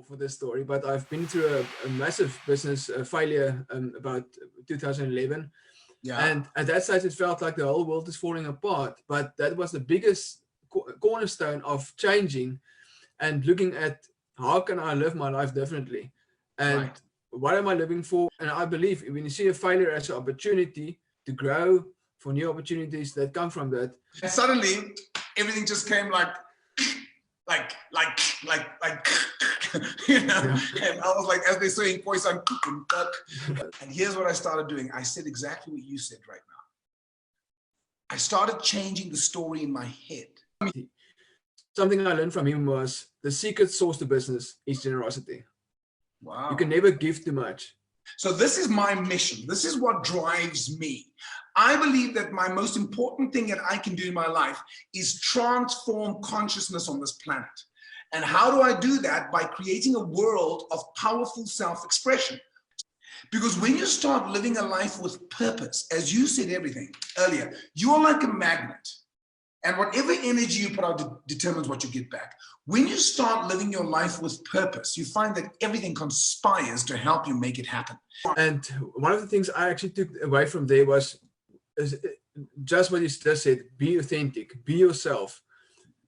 for this story, but I've been through a massive business failure about 2011. Yeah. And at that stage, it felt like the whole world is falling apart. But that was the biggest cornerstone of changing and looking at how can I live my life differently, and Right. what am I living for? And I believe when you see a failure as an opportunity to grow for new opportunities that come from that. And suddenly everything just came like, you know, Yeah. and I was like, as they say in voice, I'm and here's what I started doing. I said exactly what you said right now. I started changing the story in my head. Something I learned from him was the secret sauce to business is generosity. Wow. You can never give too much. So this is my mission. This is what drives me. I believe that my most important thing that I can do in my life is transform consciousness on this planet. And how do I do that? By creating a world of powerful self-expression. Because when you start living a life with purpose, as you said everything earlier, you are like a magnet. And whatever energy you put out determines what you get back. When you start living your life with purpose, you find that everything conspires to help you make it happen. And one of the things I actually took away from there was just what you just said: be authentic, be yourself.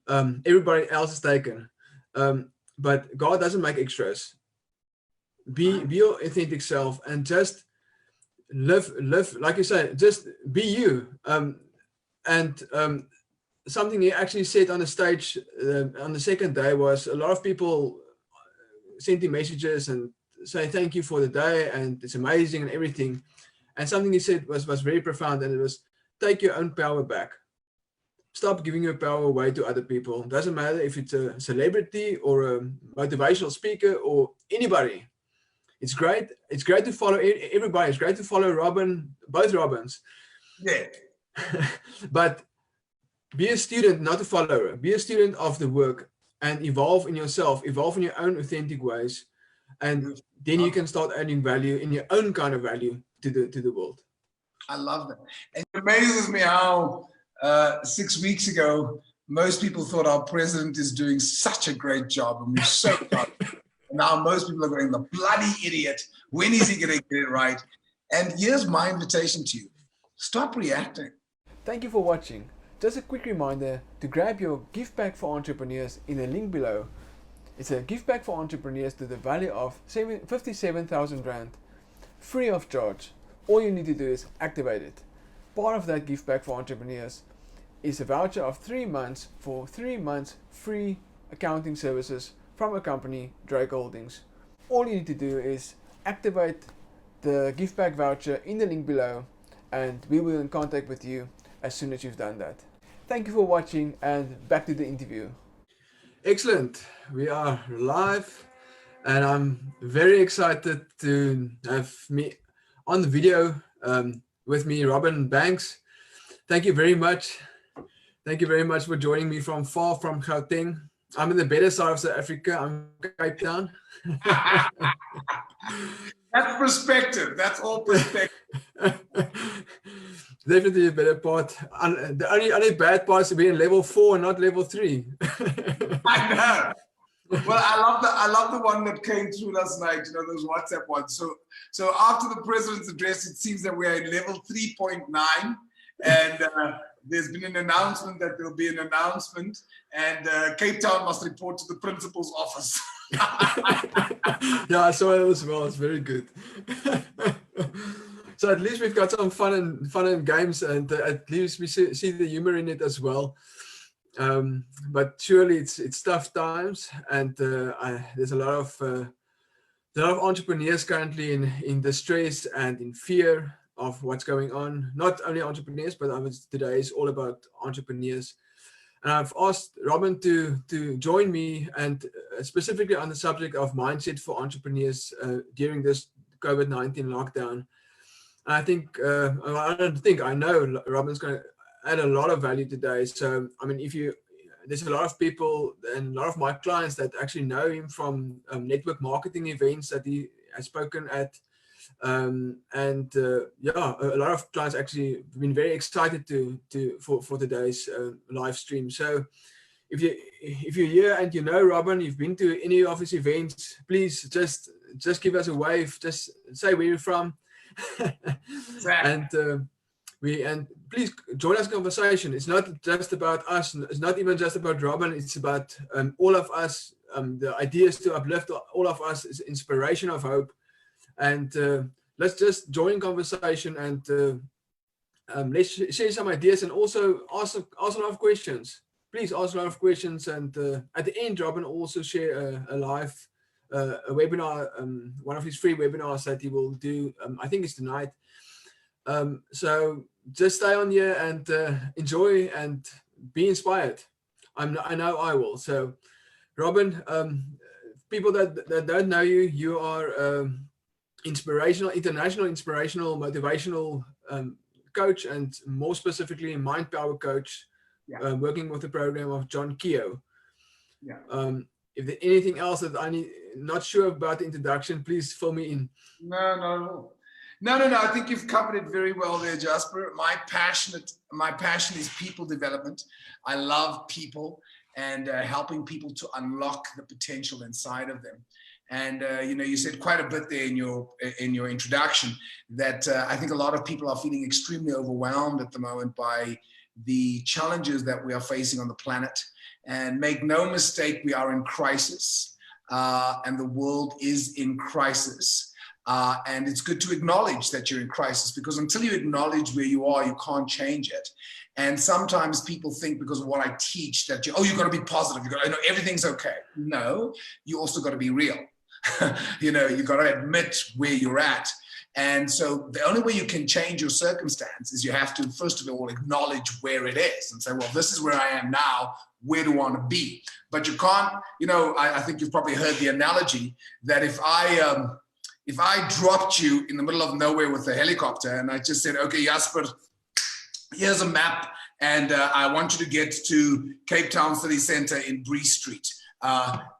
Everybody else is taken, but God doesn't make extras. Be your authentic self and just live like you say. Just be you. Something he actually said on the stage on the second day was a lot of people sent him messages and say thank you for the day and it's amazing and everything. And something he said was very profound, and it was, take your own power back. Stop giving your power away to other people. Doesn't matter if it's a celebrity or a motivational speaker or anybody. It's great. It's great to follow everybody. It's great to follow Robin, both Robins. Yeah. But be a student, not a follower. Be a student of the work and evolve in yourself, evolve in your own authentic ways. And then you can start adding value in your own kind of value to the world. I love that. And it amazes me how 6 weeks ago, most people thought our president is doing such a great job and we're so proud. And now most people are going, the bloody idiot. When is he going to get it right? And here's my invitation to you. Stop reacting. Thank you for watching. Just a quick reminder to grab your gift pack for entrepreneurs in the link below. It's a gift pack for entrepreneurs to the value of 57,000 Rand, free of charge. All you need to do is activate it. Part of that gift pack for entrepreneurs is a voucher of 3 months for 3 months free accounting services from a company, Dryk Holdings. All you need to do is activate the gift pack voucher in the link below, and we will be in contact with you as soon as you've done that. Thank you for watching, and back to the interview. Excellent. We are live, and I'm very excited to have me on the video with me, Robin Banks. Thank you very much. Thank you very much for joining me from far from Gauteng. I'm in the better side of South Africa. I'm Cape Town. That's perspective. That's all perspective. Definitely a better part. The only bad part is to be in level 4 and not level 3. I know. Well, I love the one that came through last night. You know, those WhatsApp ones. So after the president's address, it seems that we are in level 3.9, and there's been an announcement that there'll be an announcement, and Cape Town must report to the principal's office. Yeah, I saw it as well. It's very good. So at least we've got some fun and games, and at least we see the humor in it as well. But surely it's tough times, and there's a lot of entrepreneurs currently in distress and in fear of what's going on. Not only entrepreneurs, but today is all about entrepreneurs. And I've asked Robin to join me, and specifically on the subject of mindset for entrepreneurs during this COVID-19 lockdown. And I know Robin's going to add a lot of value today. So, I mean, there's a lot of people and a lot of my clients that actually know him from network marketing events that he has spoken at. Yeah, a lot of clients actually been very excited for today's live stream. So if you're here and you know Robin, you've been to any of his events, please just give us a wave. Just say where you're from, Exactly. and please join us in conversation. It's not just about us. It's not even just about Robin. It's about all of us. The idea is to uplift all of us. Is inspiration of hope, and let's just join conversation and let's share some ideas and also ask a lot of questions. Please ask a lot of questions, and at the end, Robin will also share a live a webinar, one of his free webinars that he will do. I think it's tonight. So just stay on here and enjoy and be inspired. I know I will. So, Robin, people that don't know you, you are international inspirational, motivational coach, and more specifically, mind power coach, working with the program of John Keogh. Yeah. If there's anything else that not sure about the introduction, please fill me in. No. I think you've covered it very well there, Jasper. My passion is people development. I love people and helping people to unlock the potential inside of them. And you said quite a bit there in your introduction that I think a lot of people are feeling extremely overwhelmed at the moment by the challenges that we are facing on the planet. And make no mistake, we are in crisis, and the world is in crisis. And it's good to acknowledge that you're in crisis, because until you acknowledge where you are, you can't change it. And sometimes people think because of what I teach that you've got to be positive. You got to know everything's okay. No, you also got to be real. You got to admit where you're at. And so the only way you can change your circumstance is you have to, first of all, acknowledge where it is and say, well, this is where I am now. Where do I want to be? But you can't, I think you've probably heard the analogy that if I dropped you in the middle of nowhere with a helicopter and I just said, okay, Jasper, here's a map and I want you to get to Cape Town City Center in Bree Street.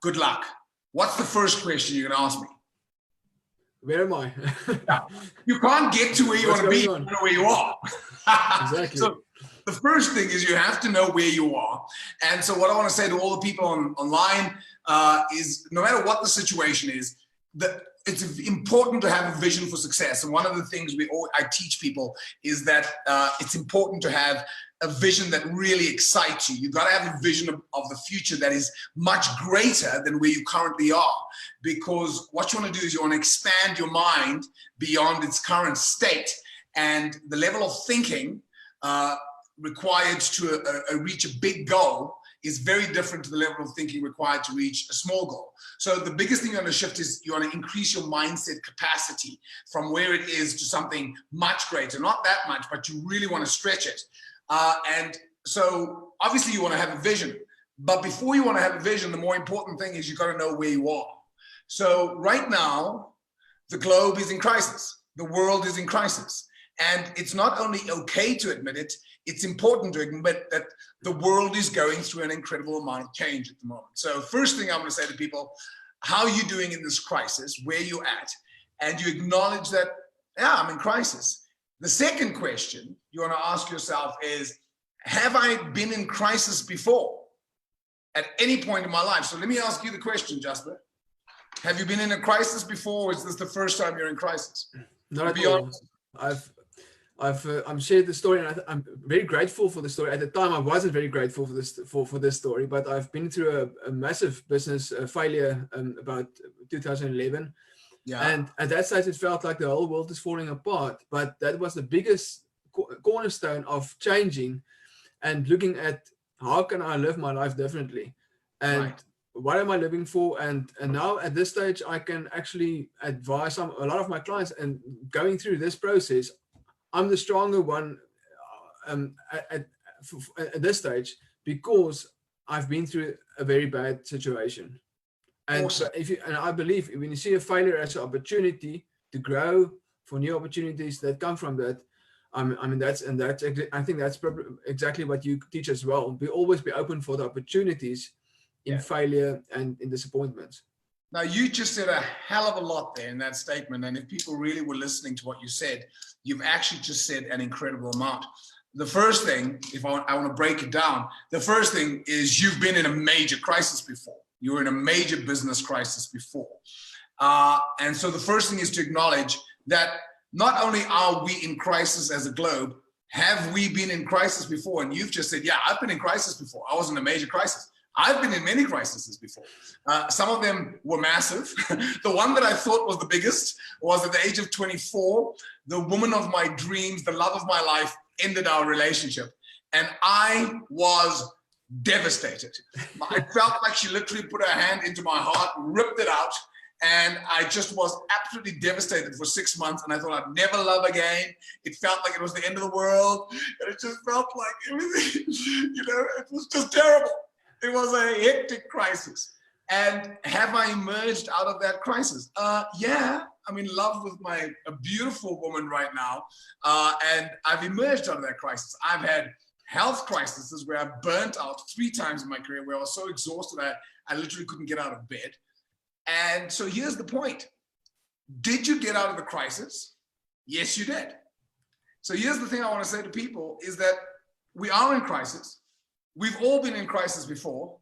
Good luck. What's the first question you're going to ask me? Where am I? You can't get to where you want to be, you don't know where you are. Exactly. So the first thing is you have to know where you are. And so what I want to say to all the people online is no matter what the situation is, it's important to have a vision for success. And one of the things I teach people is that it's important to have a vision that really excites you. You've got to have a vision of the future that is much greater than where you currently are. Because what you want to do is you want to expand your mind beyond its current state. And the level of thinking required to reach a big goal is very different to the level of thinking required to reach a small goal. So the biggest thing you want to shift is you want to increase your mindset capacity from where it is to something much greater. Not that much, but you really want to stretch it. And so obviously you want to have a vision. But before you want to have a vision, the more important thing is you got to know where you are. So right now, the globe is in crisis. The world is in crisis. And it's not only okay to admit it, it's important to admit that the world is going through an incredible amount of change at the moment. So first thing I'm going to say to people, how are you doing in this crisis? Where you at? And you acknowledge that, yeah, I'm in crisis. The second question you want to ask yourself is, have I been in crisis before at any point in my life? So let me ask you the question, Jasper. Have you been in a crisis before, or is this the first time you're in crisis? Not at all. I've shared the story, and I'm very grateful for the story. At the time, I wasn't very grateful for this story, but I've been through a massive business failure about 2011. Yeah. And at that stage, it felt like the whole world is falling apart. But that was the biggest cornerstone of changing and looking at how can I live my life differently, and what am I living for? And now at this stage, I can actually advise a lot of my clients, and going through this process, I'm the stronger one at this stage because I've been through a very bad situation. And awesome. And I believe when you see a failure as an opportunity to grow for new opportunities that come from that, I think that's probably exactly what you teach as well. We always be open for the opportunities in failure and in disappointments. Now, you just said a hell of a lot there in that statement. And if people really were listening to what you said, you've actually just said an incredible amount. The first thing, if I want to break it down, the first thing is you've been in a major crisis before. You were in a major business crisis before. And so the first thing is to acknowledge that not only are we in crisis as a globe, have we been in crisis before? And you've just said, yeah, I've been in crisis before. I was in a major crisis. I've been in many crises before. Some of them were massive. The one that I thought was the biggest was at the age of 24. The woman of my dreams, the love of my life, ended our relationship. And I was devastated. I felt like she literally put her hand into my heart, ripped it out. And I just was absolutely devastated for 6 months. And I thought I'd never love again. It felt like it was the end of the world. And it just felt like everything, it was just terrible. It was a hectic crisis. And have I emerged out of that crisis? Yeah, I'm in love with a beautiful woman right now. And I've emerged out of that crisis. I've had health crises where I burnt out 3 times in my career, where I was so exhausted I literally couldn't get out of bed. And so here's the point. Did you get out of the crisis? Yes, you did. So here's the thing I want to say to people is that we are in crisis. We've all been in crisis before,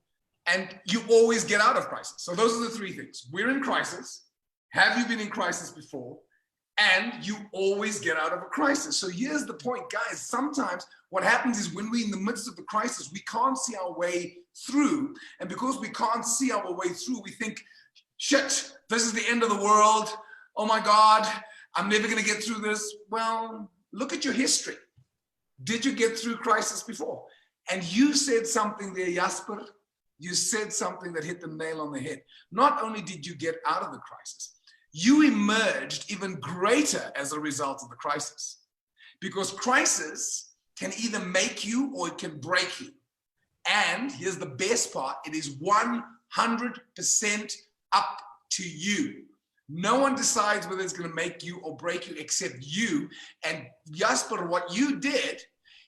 and you always get out of crisis. So those are the 3 things. We're in crisis. Have you been in crisis before? And you always get out of a crisis. So here's the point, guys. Sometimes what happens is when we're in the midst of the crisis, we can't see our way through. And because we can't see our way through, we think, shit, this is the end of the world. Oh my God, I'm never going to get through this. Well, look at your history. Did you get through crisis before? And you said something there, Jasper. You said something that hit the nail on the head. Not only did you get out of the crisis, you emerged even greater as a result of the crisis. Because crisis can either make you or it can break you. And here's the best part, it is 100% up to you. No one decides whether it's going to make you or break you except you. And Jasper, what you did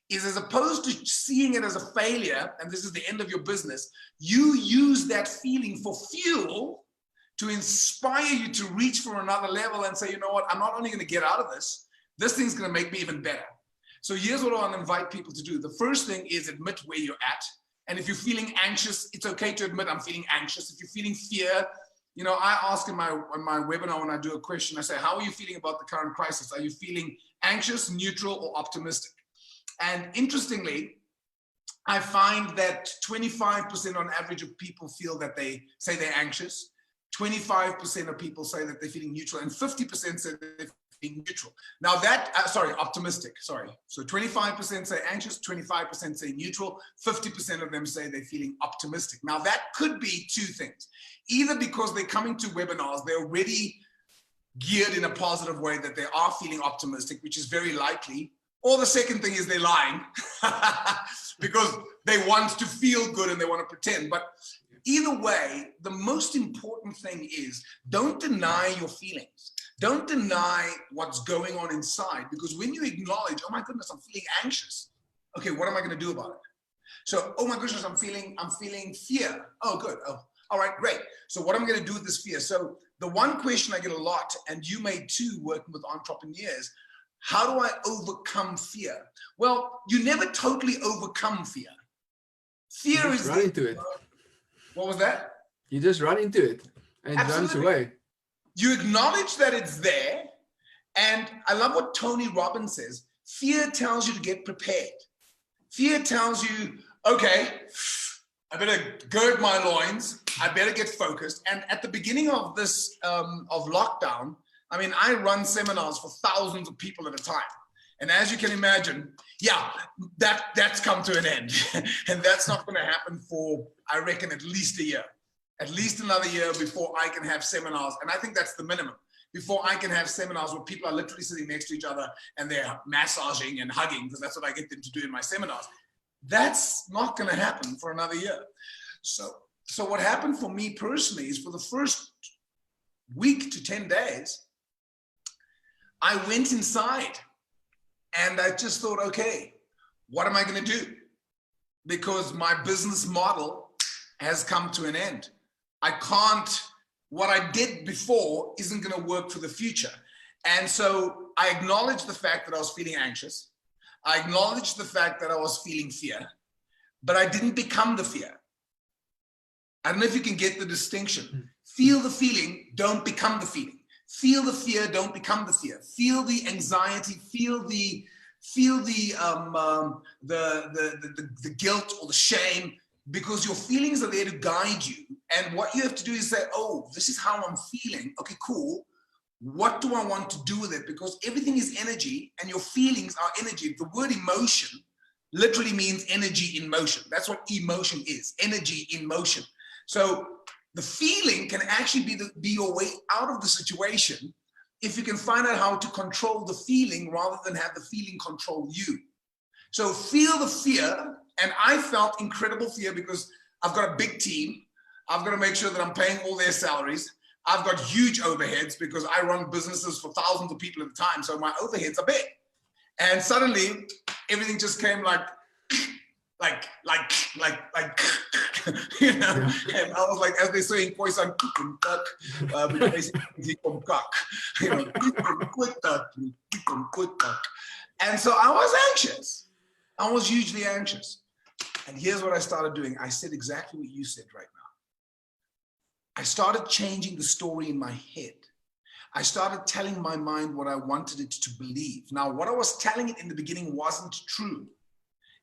is, as opposed to seeing it as a failure, and this is the end of your business, you use that feeling for fuel to inspire you to reach for another level and say, you know what, I'm not only going to get out of this thing's going to make me even better. So here's what I want to invite people to do. The first thing is admit where you're at. And if you're feeling anxious, it's okay to admit I'm feeling anxious. If you're feeling fear, I ask in my webinar when I do a question, I say, how are you feeling about the current crisis? Are you feeling anxious, neutral, or optimistic? And interestingly, I find that 25% on average of people feel that they say they're anxious. 25% of people say that they're feeling neutral, and 50% say they're feeling neutral. Now optimistic, sorry. So 25% say anxious, 25% say neutral, 50% of them say they're feeling optimistic. Now that could be 2 things. Either because they're coming to webinars, they're already geared in a positive way that they are feeling optimistic, which is very likely. Or the second thing is they're lying because they want to feel good and they want to pretend. But either way, the most important thing is don't deny your feelings. Don't deny what's going on inside, because when you acknowledge, oh my goodness, I'm feeling anxious. Okay, what am I going to do about it? So, oh my goodness, I'm feeling fear. Oh, good. Oh, all right, great. So what am I going to do with this fear? So the one question I get a lot, and you may too working with entrepreneurs, how do I overcome fear? Well, you never totally overcome fear. Fear is run into it. What was that? You just run into it and it runs away. You acknowledge that it's there. And I love what Tony Robbins says. Fear tells you to get prepared. Fear tells you, okay, I better gird my loins. I better get focused. And at the beginning of this, of lockdown, I mean, I run seminars for thousands of people at a time. And as you can imagine, yeah, that's come to an end. And that's not going to happen for, I reckon, at least a year. At least another year before I can have seminars. And I think that's the minimum. Before I can have seminars where people are literally sitting next to each other and they're massaging and hugging, because that's what I get them to do in my seminars. That's not going to happen for another year. So what happened for me personally is for the first week to 10 days, I went inside and I just thought, okay, what am I going to do? Because my business model has come to an end. What I did before isn't going to work for the future. And so I acknowledged the fact that I was feeling anxious. I acknowledged the fact that I was feeling fear, but I didn't become the fear. I don't know if you can get the distinction. Feel the feeling, don't become the feeling. Feel the fear, don't become the fear. Feel the anxiety, feel the guilt or the shame, because your feelings are there to guide you. And what you have to do is say, oh, this is how I'm feeling. Okay, cool. What do I want to do with it? Because everything is energy and your feelings are energy. The word emotion literally means energy in motion. That's what emotion is, energy in motion. So the feeling can actually be your way out of the situation if you can find out how to control the feeling rather than have the feeling control you. So feel the fear. And I felt incredible fear because I've got a big team. I've got to make sure that I'm paying all their salaries. I've got huge overheads because I run businesses for thousands of people at a time. So my overheads are big. And suddenly everything just came like, you know, and I was like, as they say in Khoisan, and so I was anxious. I was hugely anxious. And here's what I started doing. I said exactly what you said right now. I started changing the story in my head. I started telling my mind what I wanted it to believe. Now, what I was telling it in the beginning wasn't true.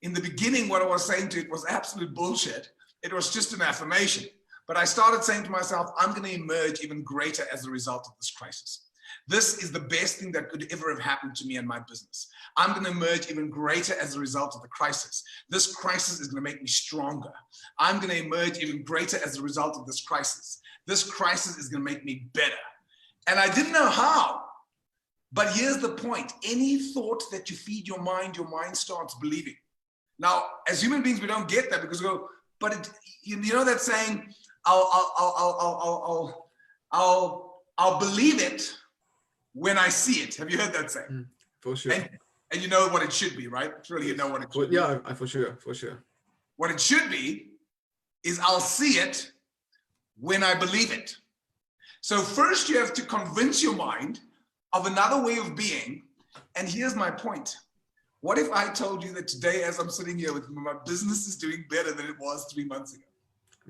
In the beginning, what I was saying to it was absolute bullshit. It was just an affirmation. But I started saying to myself, I'm going to emerge even greater as a result of this crisis. This is the best thing that could ever have happened to me and my business. I'm going to emerge even greater as a result of the crisis. This crisis is going to make me stronger. I'm going to emerge even greater as a result of this crisis. This crisis is going to make me better. And I didn't know how. But here's the point. Any thought that you feed your mind starts believing. Now, as human beings, we don't get that because we go, but it, you know that saying, I'll believe it when I see it. Have you heard that saying? For sure. And you know what it should be, right? Surely you know what it should be. Yeah, for sure. What it should be is I'll see it when I believe it. So first you have to convince your mind of another way of being. And here's my point. What if I told you that today, as I'm sitting here with my business is doing better than it was 3 months ago?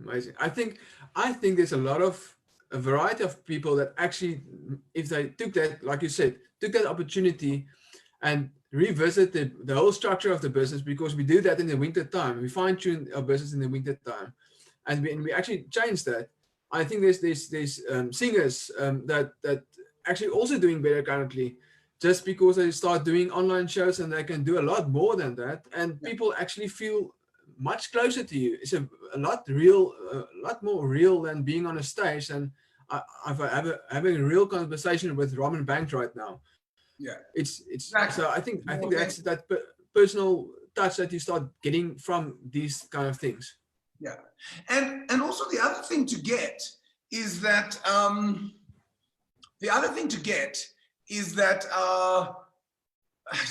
Amazing. I think there's a variety of people that actually, if they took that, like you said, took that opportunity and revisit the whole structure of the business, because we do that in the winter time. We fine tune our business in the winter time, and we actually change that. I think there's singers that actually also doing better currently, just because they start doing online shows and they can do a lot more than that, and people actually feel much closer to you. It's a lot more real than being on a stage. And I'm having a real conversation with Robin Banks right now. Yeah, it's exactly. So I think that's that personal touch that you start getting from these kind of things. Yeah, and also the other thing to get is that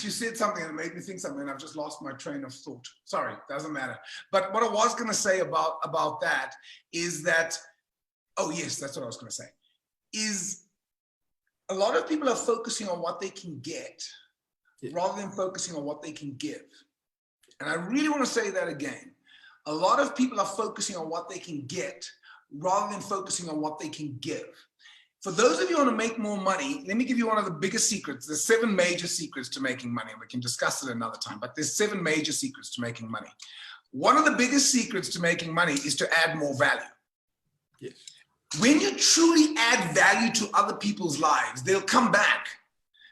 you said something that made me think something, and I've just lost my train of thought. Sorry, doesn't matter. But what I was going to say about that is that, oh yes, that's what I was going to say, is a lot of people are focusing on what they can get rather than focusing on what they can give. And I really want to say that again. A lot of people are focusing on what they can get rather than focusing on what they can give. For those of you who want to make more money, let me give you one of the biggest secrets. There's 7 major secrets to making money, and we can discuss it another time, but there's 7 major secrets to making money. One of the biggest secrets to making money is to add more value. Yes. When you truly add value to other people's lives, they'll come back.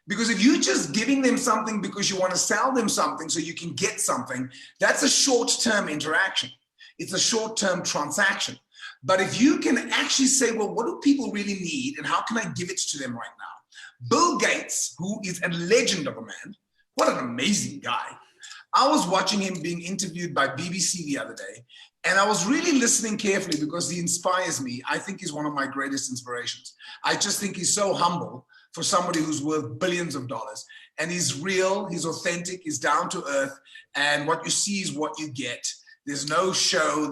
Because if you're just giving them something because you want to sell them something so you can get something, that's a short-term interaction. It's a short-term transaction. But if you can actually say, well, what do people really need and how can I give it to them right now? Bill Gates, who is a legend of a man, what an amazing guy. I was watching him being interviewed by BBC the other day, and I was really listening carefully because he inspires me. I think he's one of my greatest inspirations. I just think he's so humble for somebody who's worth billions of dollars. And he's real, he's authentic, he's down to earth, and what you see is what you get. There's no show,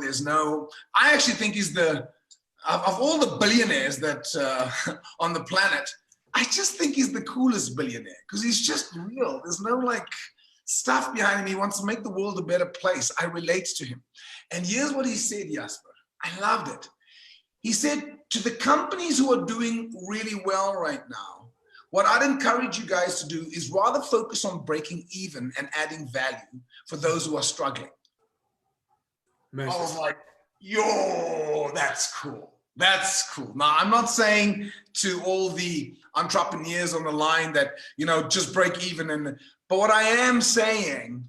I actually think he's of all the billionaires that on the planet, I just think he's the coolest billionaire because he's just real. There's no stuff behind him. He wants to make the world a better place. I relate to him. And here's what he said, Jasper. I loved it. He said, to the companies who are doing really well right now, what I'd encourage you guys to do is rather focus on breaking even and adding value for those who are struggling. Massive. I was like, yo, that's cool. That's cool. Now, I'm not saying to all the entrepreneurs on the line that, you know, just break even. But what I am saying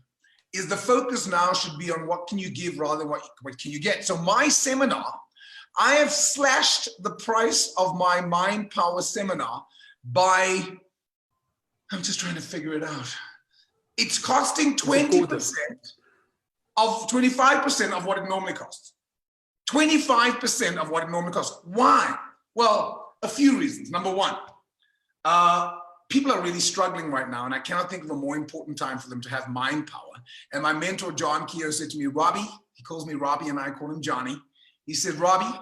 is the focus now should be on what can you give rather than what can you get. So my seminar, I have slashed the price of my Mind Power seminar by, I'm just trying to figure it out. It's costing 20% of 25% of what it normally costs. 25% of what it normally costs. Why? Well, a few reasons. Number one, people are really struggling right now, and I cannot think of a more important time for them to have mind power. And my mentor, John Keogh, said to me, Robbie, he calls me Robbie and I call him Johnny. He said, Robbie,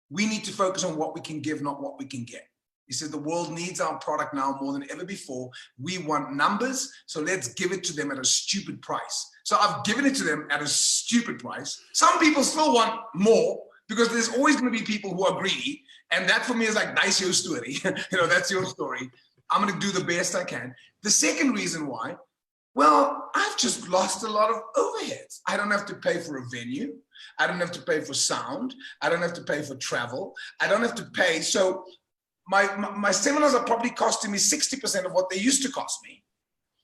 we need to focus on what we can give, not what we can get. He said, the world needs our product now more than ever before. We want numbers, so let's give it to them at a stupid price. So I've given it to them at a stupid price. Some people still want more because there's always going to be people who are greedy. And that for me is like, nice, your story. You know, that's your story. I'm going to do the best I can. The second reason why, well, I've just lost a lot of overheads. I don't have to pay for a venue. I don't have to pay for sound. I don't have to pay for travel. I don't have to pay. So my seminars are probably costing me 60% of what they used to cost me.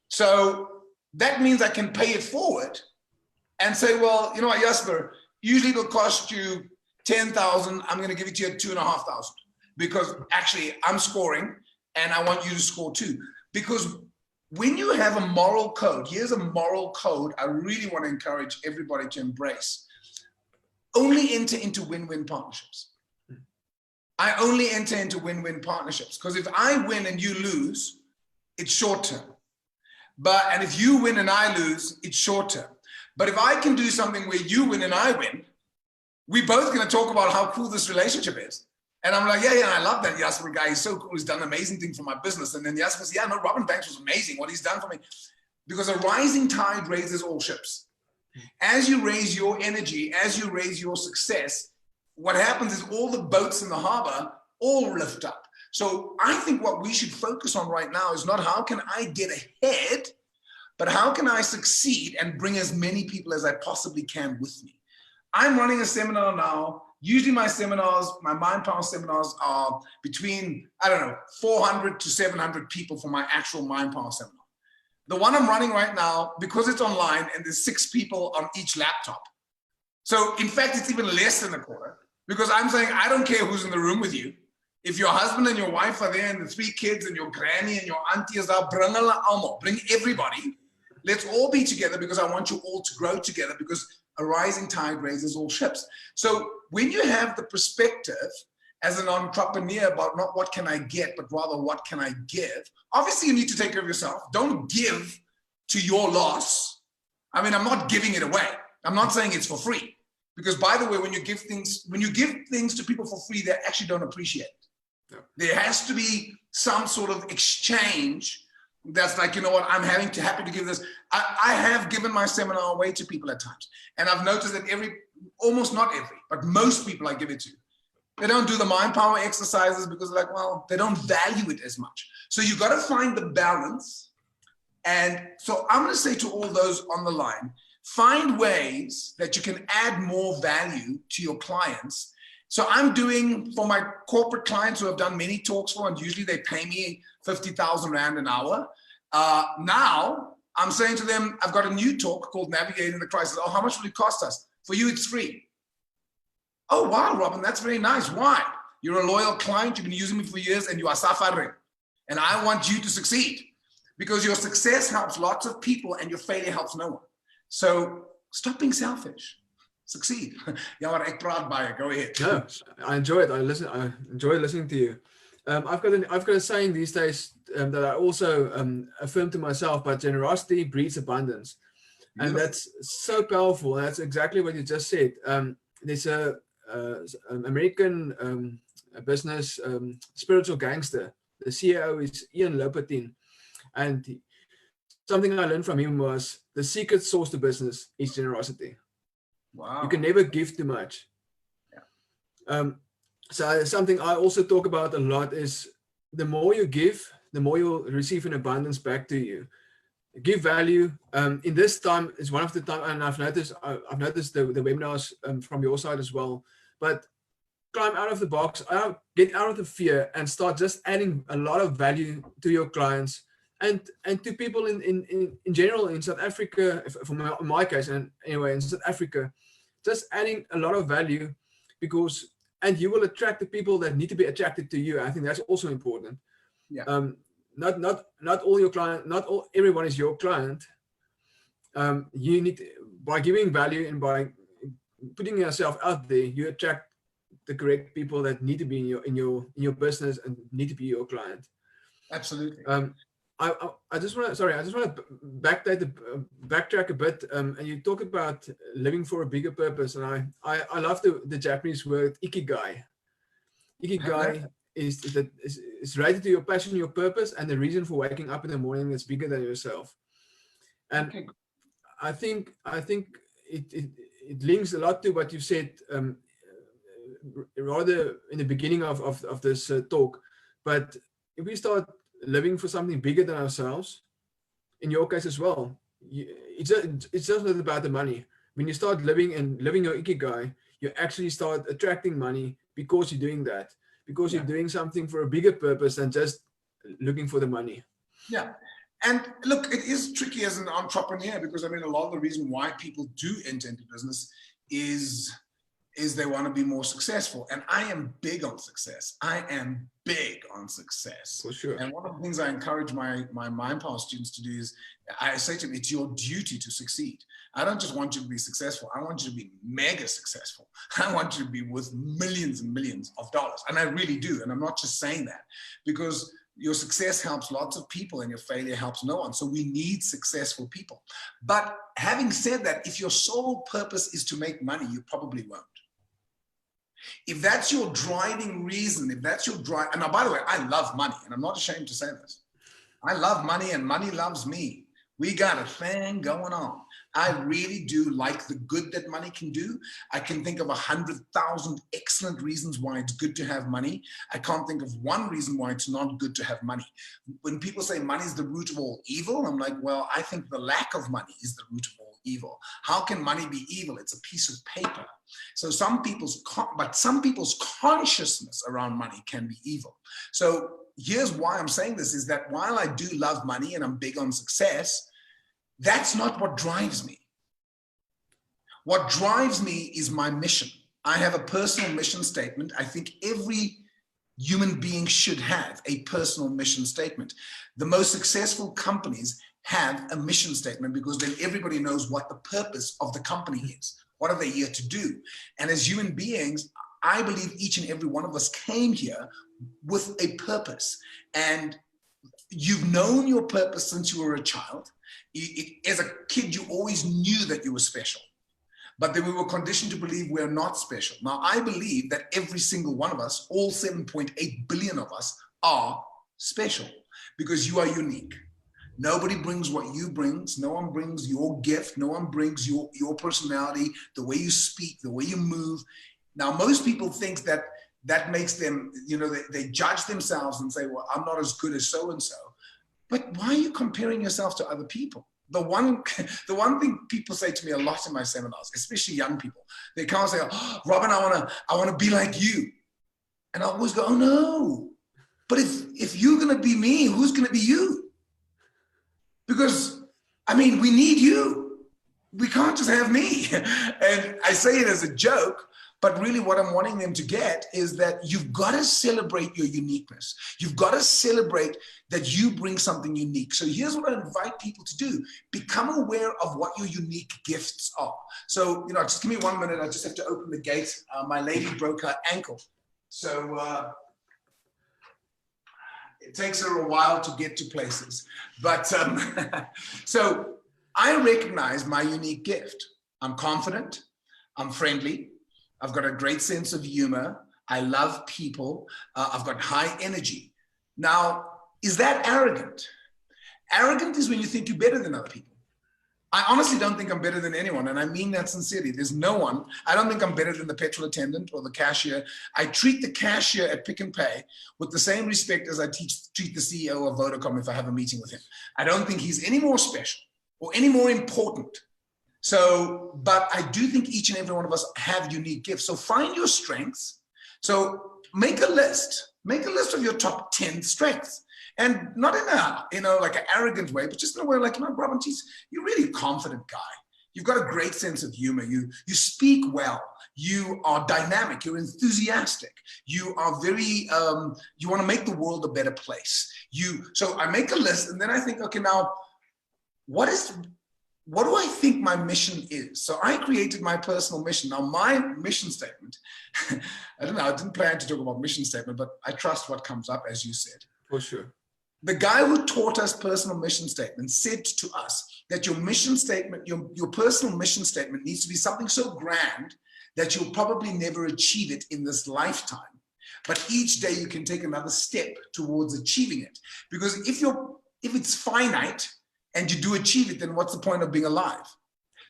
So that means I can pay it forward and say, well, you know what, Jasper, usually it'll cost you 10,000. I'm going to give it to you at 2,500 because actually I'm scoring and I want you to score too. Because when you have a moral code, here's a moral code I really want to encourage everybody to embrace. Only enter into win-win partnerships. I only enter into win-win partnerships because if I win and you lose, it's short term. And if you win and I lose, it's short term. But if I can do something where you win and I win, we're both going to talk about how cool this relationship is. And I'm like, yeah, I love that Jasper guy. He's so cool. He's done an amazing thing for my business. And then Jasper says, yeah, no, Robin Banks was amazing what he's done for me. Because a rising tide raises all ships. As you raise your energy, as you raise your success, what happens is all the boats in the harbor all lift up. So I think what we should focus on right now is not how can I get ahead, but how can I succeed and bring as many people as I possibly can with me. I'm running a seminar now. Usually my seminars, my Mind Power seminars are between, 400 to 700 people for my actual Mind Power seminar. The one I'm running right now, because it's online and there's 6 people on each laptop. So in fact, it's even less than a quarter because I'm saying, I don't care who's in the room with you. If your husband and your wife are there and the 3 kids and your granny and your auntie is there, bring everybody. Let's all be together because I want you all to grow together because a rising tide raises all ships. So when you have the perspective as an entrepreneur about not what can I get, but rather what can I give, obviously you need to take care of yourself. Don't give to your loss. I mean, I'm not giving it away. I'm not saying it's for free. Because by the way, when you give things to people for free, they actually don't appreciate it. No. There has to be some sort of exchange that's like, you know what, I'm happy to give this. I have given my seminar away to people at times. And I've noticed that almost not every, but most people I give it to, they don't do the mind power exercises because they're like, well, they don't value it as much. So you got to find the balance. And so I'm going to say to all those on the line, find ways that you can add more value to your clients. So I'm doing for my corporate clients who have done many talks for, and usually they pay me 50,000 Rand an hour. Now I'm saying to them, I've got a new talk called Navigating the Crisis. Oh, how much will it cost us? For you, it's free. Oh, wow, Robin, that's very nice. Why? You're a loyal client. You've been using me for years and you are suffering. And I want you to succeed because your success helps lots of people and your failure helps no one. So stop being selfish. Succeed. Ja, maar ek praat baie. Go ahead. No, I enjoy it. I enjoy listening to you. I've got a saying these days that I also affirm to myself, but generosity breeds abundance. And that's so powerful. That's exactly what you just said. There's an American business spiritual gangster. The CEO is Ian Lopatin. And something I learned from him was the secret sauce to business is generosity. Wow. You can never give too much. Yeah. So something I also talk about a lot is the more you give, the more you'll receive in abundance back to you. Give value. In this time is one of the time, and I've noticed the webinars from your side as well. But climb out of the box, get out of the fear, and start just adding a lot of value to your clients and to people in general in South Africa. In my case, and anyway, in South Africa, just adding a lot of value, and you will attract the people that need to be attracted to you. I think that's also important. Yeah. Not all your client, everyone is your client. You need by giving value and by putting yourself out there, you attract the correct people that need to be in your business and need to be your client. Absolutely. I just want to backtrack a bit, and you talk about living for a bigger purpose, and I love the Japanese word ikigai. Ikigai is related to your passion, your purpose, and the reason for waking up in the morning that's bigger than yourself. And okay. I think it links a lot to what you said rather in the beginning of this talk. But if we start living for something bigger than ourselves, in your case as well, it's just not about the money. When you start living your ikigai, you actually start attracting money because you're doing that, because you're doing something for a bigger purpose than just looking for the money. Yeah. And look, it is tricky as an entrepreneur because, I mean, a lot of the reason why people do enter into business is they want to be more successful. And I am big on success. I am big on success. For sure. And one of the things I encourage my Mind Power students to do is I say to them, it's your duty to succeed. I don't just want you to be successful. I want you to be mega successful. I want you to be worth millions and millions of dollars. And I really do. And I'm not just saying that because your success helps lots of people and your failure helps no one. So we need successful people. But having said that, if your sole purpose is to make money, you probably won't. If that's your driving reason, if that's your drive, and by the way, I love money, and I'm not ashamed to say this. I love money and money loves me. We got a thing going on. I really do like the good that money can do. I can think of 100,000 excellent reasons why it's good to have money. I can't think of one reason why it's not good to have money. When people say money is the root of all evil, I'm like, well, I think the lack of money is the root of all evil. How can money be evil? It's a piece of paper. So some people's consciousness around money can be evil. So here's why I'm saying this is that while I do love money and I'm big on success, that's not what drives me. What drives me is my mission. I have a personal mission statement. I think every human being should have a personal mission statement. The most successful companies have a mission statement because then everybody knows what the purpose of the company is. What are they here to do? And as human beings, I believe each and every one of us came here with a purpose. And you've known your purpose since you were a child. As a kid, you always knew that you were special. But then we were conditioned to believe we're not special. Now, I believe that every single one of us, all 7.8 billion of us, are special because you are unique. Nobody brings what you bring. No one brings your gift. No one brings your personality, the way you speak, the way you move. Now, most people think that makes them, they judge themselves and say, well, I'm not as good as so-and-so. But why are you comparing yourself to other people? The one thing people say to me a lot in my seminars, especially young people, they come and say, oh, Robin, I want to be like you. And I always go, oh no. But if you're going to be me, who's going to be you? Because, I mean, we need you. We can't just have me. And I say it as a joke, but really what I'm wanting them to get is that you've got to celebrate your uniqueness. You've got to celebrate that you bring something unique. So here's what I invite people to do. Become aware of what your unique gifts are. So, just give me 1 minute. I just have to open the gate. My lady broke her ankle. So it takes her a while to get to places. But so I recognize my unique gift. I'm confident. I'm friendly. I've got a great sense of humor. I love people. I've got high energy. Now, is that arrogant? Arrogant is when you think you're better than other people. I honestly don't think I'm better than anyone, and I mean that sincerely. There's no one. I don't think I'm better than the petrol attendant or the cashier. I treat the cashier at Pick and Pay with the same respect as I treat the CEO of Vodacom if I have a meeting with him. I don't think he's any more special or any more important. So, but I do think each and every one of us have unique gifts. So find your strengths. So make a list. Make a list of your top 10 strengths. And not in a, like an arrogant way, but just in a way like, Robin, geez, you're really a confident guy. You've got a great sense of humor. You speak well. You are dynamic. You're enthusiastic. You are very, you want to make the world a better place. So I make a list and then I think, okay, now, what do I think my mission is? So I created my personal mission. Now my mission statement, I don't know, I didn't plan to talk about mission statement, but I trust what comes up, as you said. For sure. The guy who taught us personal mission statement said to us that your mission statement, your personal mission statement needs to be something so grand that you'll probably never achieve it in this lifetime. But each day you can take another step towards achieving it. Because if it's finite and you do achieve it, then what's the point of being alive?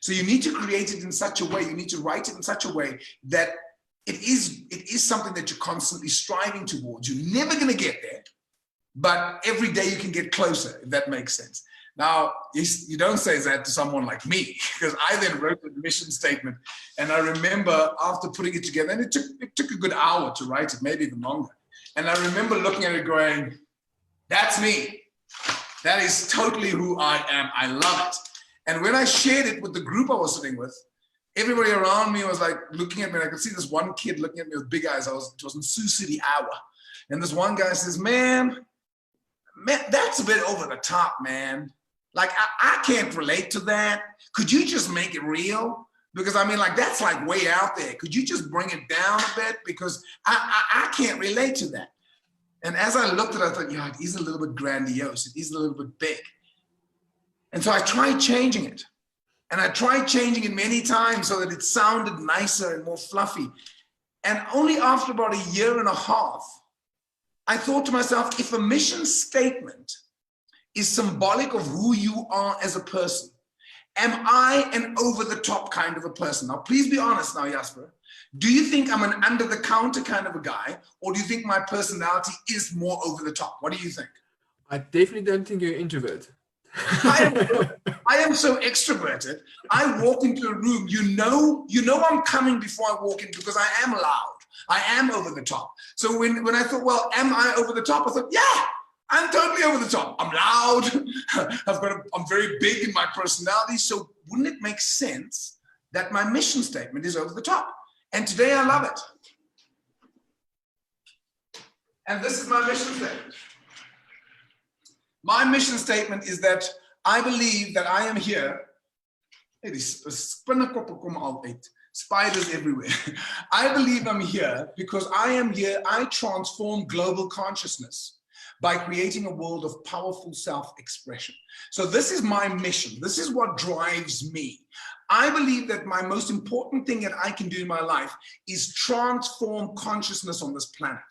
So you need to create it in such a way, you need to write it in such a way that it is something that you're constantly striving towards. You're never going to get there. But every day you can get closer, if that makes sense. Now, you don't say that to someone like me, because I then wrote the mission statement. And I remember after putting it together, and it took a good hour to write it, maybe even longer. And I remember looking at it going, that's me. That is totally who I am. I love it. And when I shared it with the group I was sitting with, everybody around me was like looking at me. And I could see this one kid looking at me with big eyes. It was in Sioux City hour. And this one guy says, man, that's a bit over the top, man. Like, I can't relate to that. Could you just make it real? Because I mean, like, that's like way out there. Could you just bring it down a bit? Because I can't relate to that. And as I looked at it, I thought, yeah, it is a little bit grandiose. It is a little bit big. And so I tried changing it. And I tried changing it many times so that it sounded nicer and more fluffy. And only after about a year and a half, I thought to myself, if a mission statement is symbolic of who you are as a person, am I an over-the-top kind of a person? Now, please be honest now, Jasper. Do you think I'm an under-the-counter kind of a guy, or do you think my personality is more over-the-top? What do you think? I definitely don't think you're an introvert. I am so extroverted. I walk into a room, you know I'm coming before I walk in because I am loud. I am over the top. So when I thought, well, am I over the top? I thought, yeah, I'm totally over the top. I'm loud. I'm very big in my personality. So wouldn't it make sense that my mission statement is over the top? And today I love it. And this is my mission statement. My mission statement is that I believe that I am here. Spiders everywhere. I believe I'm here because I am here. I transform global consciousness by creating a world of powerful self-expression. So this is my mission. This is what drives me. I believe that my most important thing that I can do in my life is transform consciousness on this planet.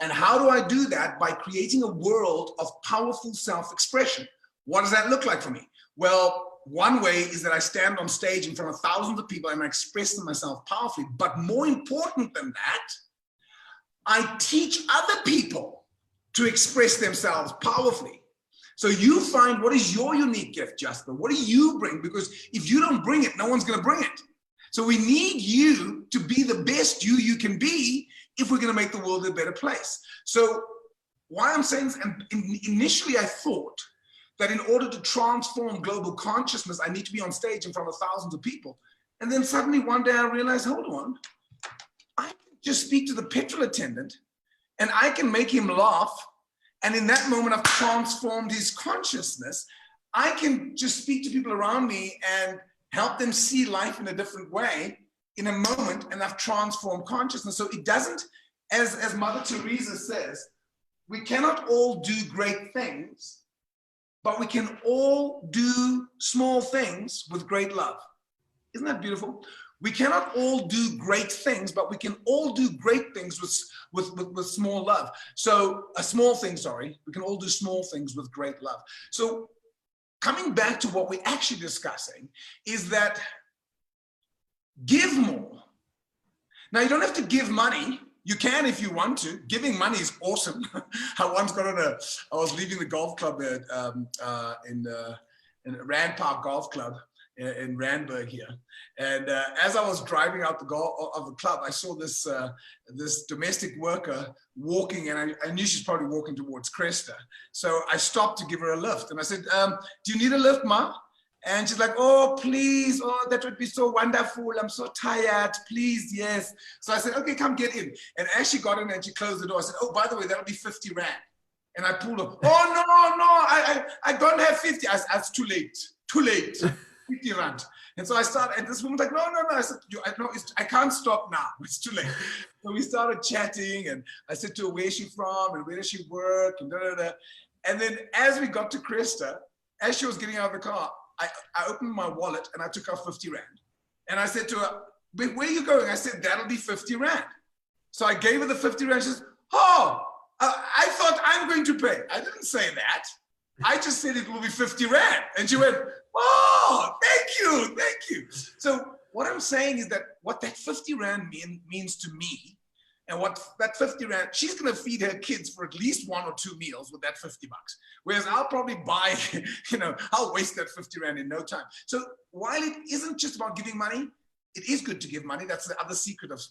And how do I do that? By creating a world of powerful self-expression. What does that look like for me? Well, one way is that I stand on stage in front of thousands of people and I express myself powerfully. But more important than that, I teach other people to express themselves powerfully. So you find what is your unique gift, Jasper? What do you bring? Because if you don't bring it, no one's going to bring it. So we need you to be the best you can be if we're going to make the world a better place. So why I'm saying this, and initially I thought that in order to transform global consciousness, I need to be on stage in front of thousands of people. And then suddenly one day I realized, hold on, I can just speak to the petrol attendant and I can make him laugh. And in that moment I've transformed his consciousness. I can just speak to people around me and help them see life in a different way in a moment, and I've transformed consciousness. So it doesn't, as Mother Teresa says, we cannot all do great things, but we can all do small things with great love. Isn't that beautiful? We cannot all do great things, but we can all do great things with small love. So a small thing, sorry, we can all do small things with great love. So coming back to what we're actually discussing, is that give more. Now, you don't have to give money. You can if you want to. Giving money is awesome. I once got on I was leaving the golf club in Rand Park Golf Club in Randburg here. And as I was driving out the club, I saw this domestic worker walking, and I knew she's probably walking towards Cresta. So I stopped to give her a lift. And I said, do you need a lift, Ma? And she's like, oh, please, oh, that would be so wonderful. I'm so tired, please, yes. So I said, okay, come get in. And as she got in and she closed the door, I said, oh, by the way, that'll be 50 Rand. And I pulled her, oh, no, I don't have 50. I said, it's too late, 50 Rand. And so I started, and this woman's like, no. I said, I can't stop now. It's too late. So we started chatting, and I said to her, where's she from, and where does she work, and da-da-da. And then as we got to Cresta, as she was getting out of the car, I opened my wallet and I took out 50 Rand. And I said to her, where are you going? I said, that'll be 50 Rand. So I gave her the 50 Rand. She says, oh, I thought I'm going to pay. I didn't say that. I just said it will be 50 Rand. And she went, oh, thank you. So what I'm saying is that what that 50 Rand means to me, and what that 50 Rand, she's going to feed her kids for at least 1 or 2 meals with that 50 bucks. Whereas I'll probably buy, I'll waste that 50 Rand in no time. So while it isn't just about giving money, it is good to give money. That's the other secret of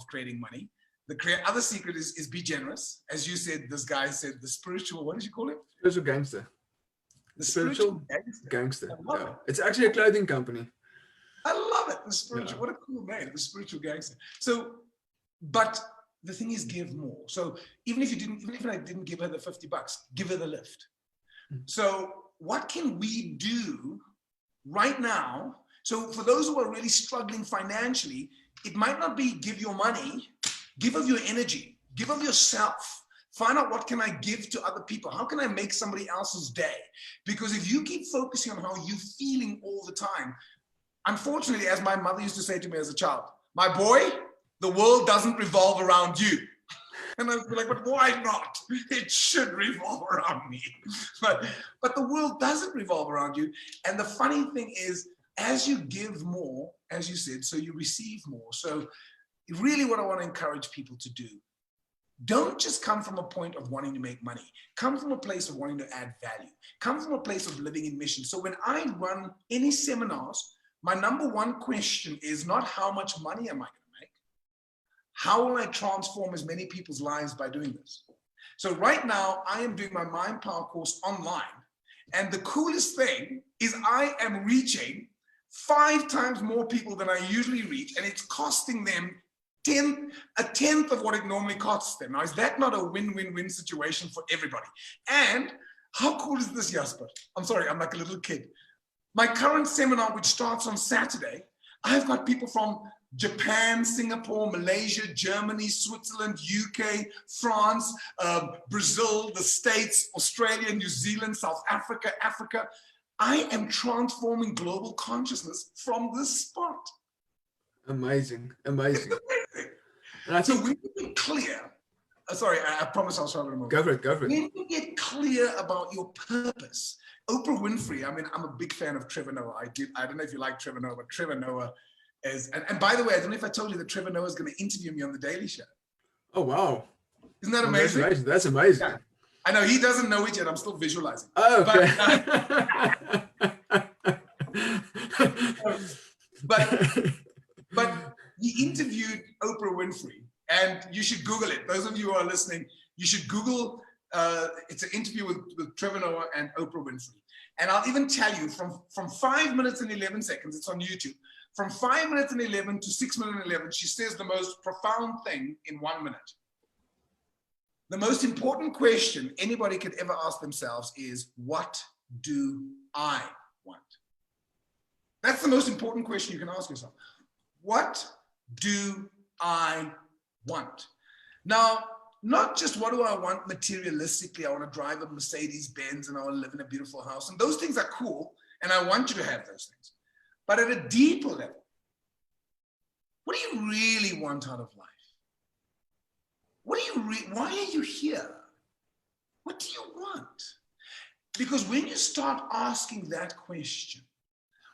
creating money. The other secret is be generous. As you said, this guy said, the spiritual, what did you call it? Spiritual gangster. The spiritual gangster. Yeah. It's actually a clothing company. I love it. The spiritual, what a cool name, the spiritual gangster. So, but the thing is, give more. So even if I didn't give her the 50 bucks, give her the lift. So what can we do right now? So for those who are really struggling financially, it might not be give your money, give of your energy, give of yourself. Find out, what can I give to other people? How can I make somebody else's day? Because if you keep focusing on how you're feeling all the time, unfortunately, as my mother used to say to me as a child, my boy, the world doesn't revolve around you. And I was like, but why not? It should revolve around me. But the world doesn't revolve around you. And the funny thing is, as you give more, as you said, so you receive more. So really what I want to encourage people to do, don't just come from a point of wanting to make money. Come from a place of wanting to add value. Come from a place of living in mission. So when I run any seminars, my number one question is not how much money am I going to make? How will I transform as many people's lives by doing this? So right now, I am doing my Mind Power course online. And the coolest thing is I am reaching 5 times more people than I usually reach. And it's costing them a tenth of what it normally costs them. Now, is that not a win-win-win situation for everybody? And how cool is this, Jasper? I'm sorry, I'm like a little kid. My current seminar, which starts on Saturday, I've got people from Japan, Singapore, Malaysia, Germany, Switzerland, UK, France, Brazil, the States, Australia, New Zealand, South Africa, Africa. I am transforming global consciousness from this spot. Amazing, amazing. And I think we get clear. Sorry, I promise I'll start in a moment. Go for it. When you get clear about your purpose, Oprah Winfrey, I mean, I'm a big fan of Trevor Noah. I don't know if you like Trevor Noah, but Trevor Noah is, and by the way, I don't know if I told you that Trevor Noah is going to interview me on The Daily Show. Oh, wow. Isn't that amazing? That's amazing. Yeah. I know he doesn't know it yet. I'm still visualizing. Oh, okay. But he interviewed Oprah Winfrey, and you should Google it. Those of you who are listening, you should Google. It's an interview with Trevor Noah and Oprah Winfrey. And I'll even tell you, from 5 minutes and 11 seconds, it's on YouTube. From 5 minutes and 11 to 6 minutes and 11, she says the most profound thing in 1 minute. The most important question anybody could ever ask themselves is, what do I want? That's the most important question you can ask yourself. What do I want? Now, not just what do I want materialistically. I want to drive a Mercedes Benz and I want to live in a beautiful house. And those things are cool. And I want you to have those things. But at a deeper level, what do you really want out of life? Why are you here? What do you want? Because when you start asking that question,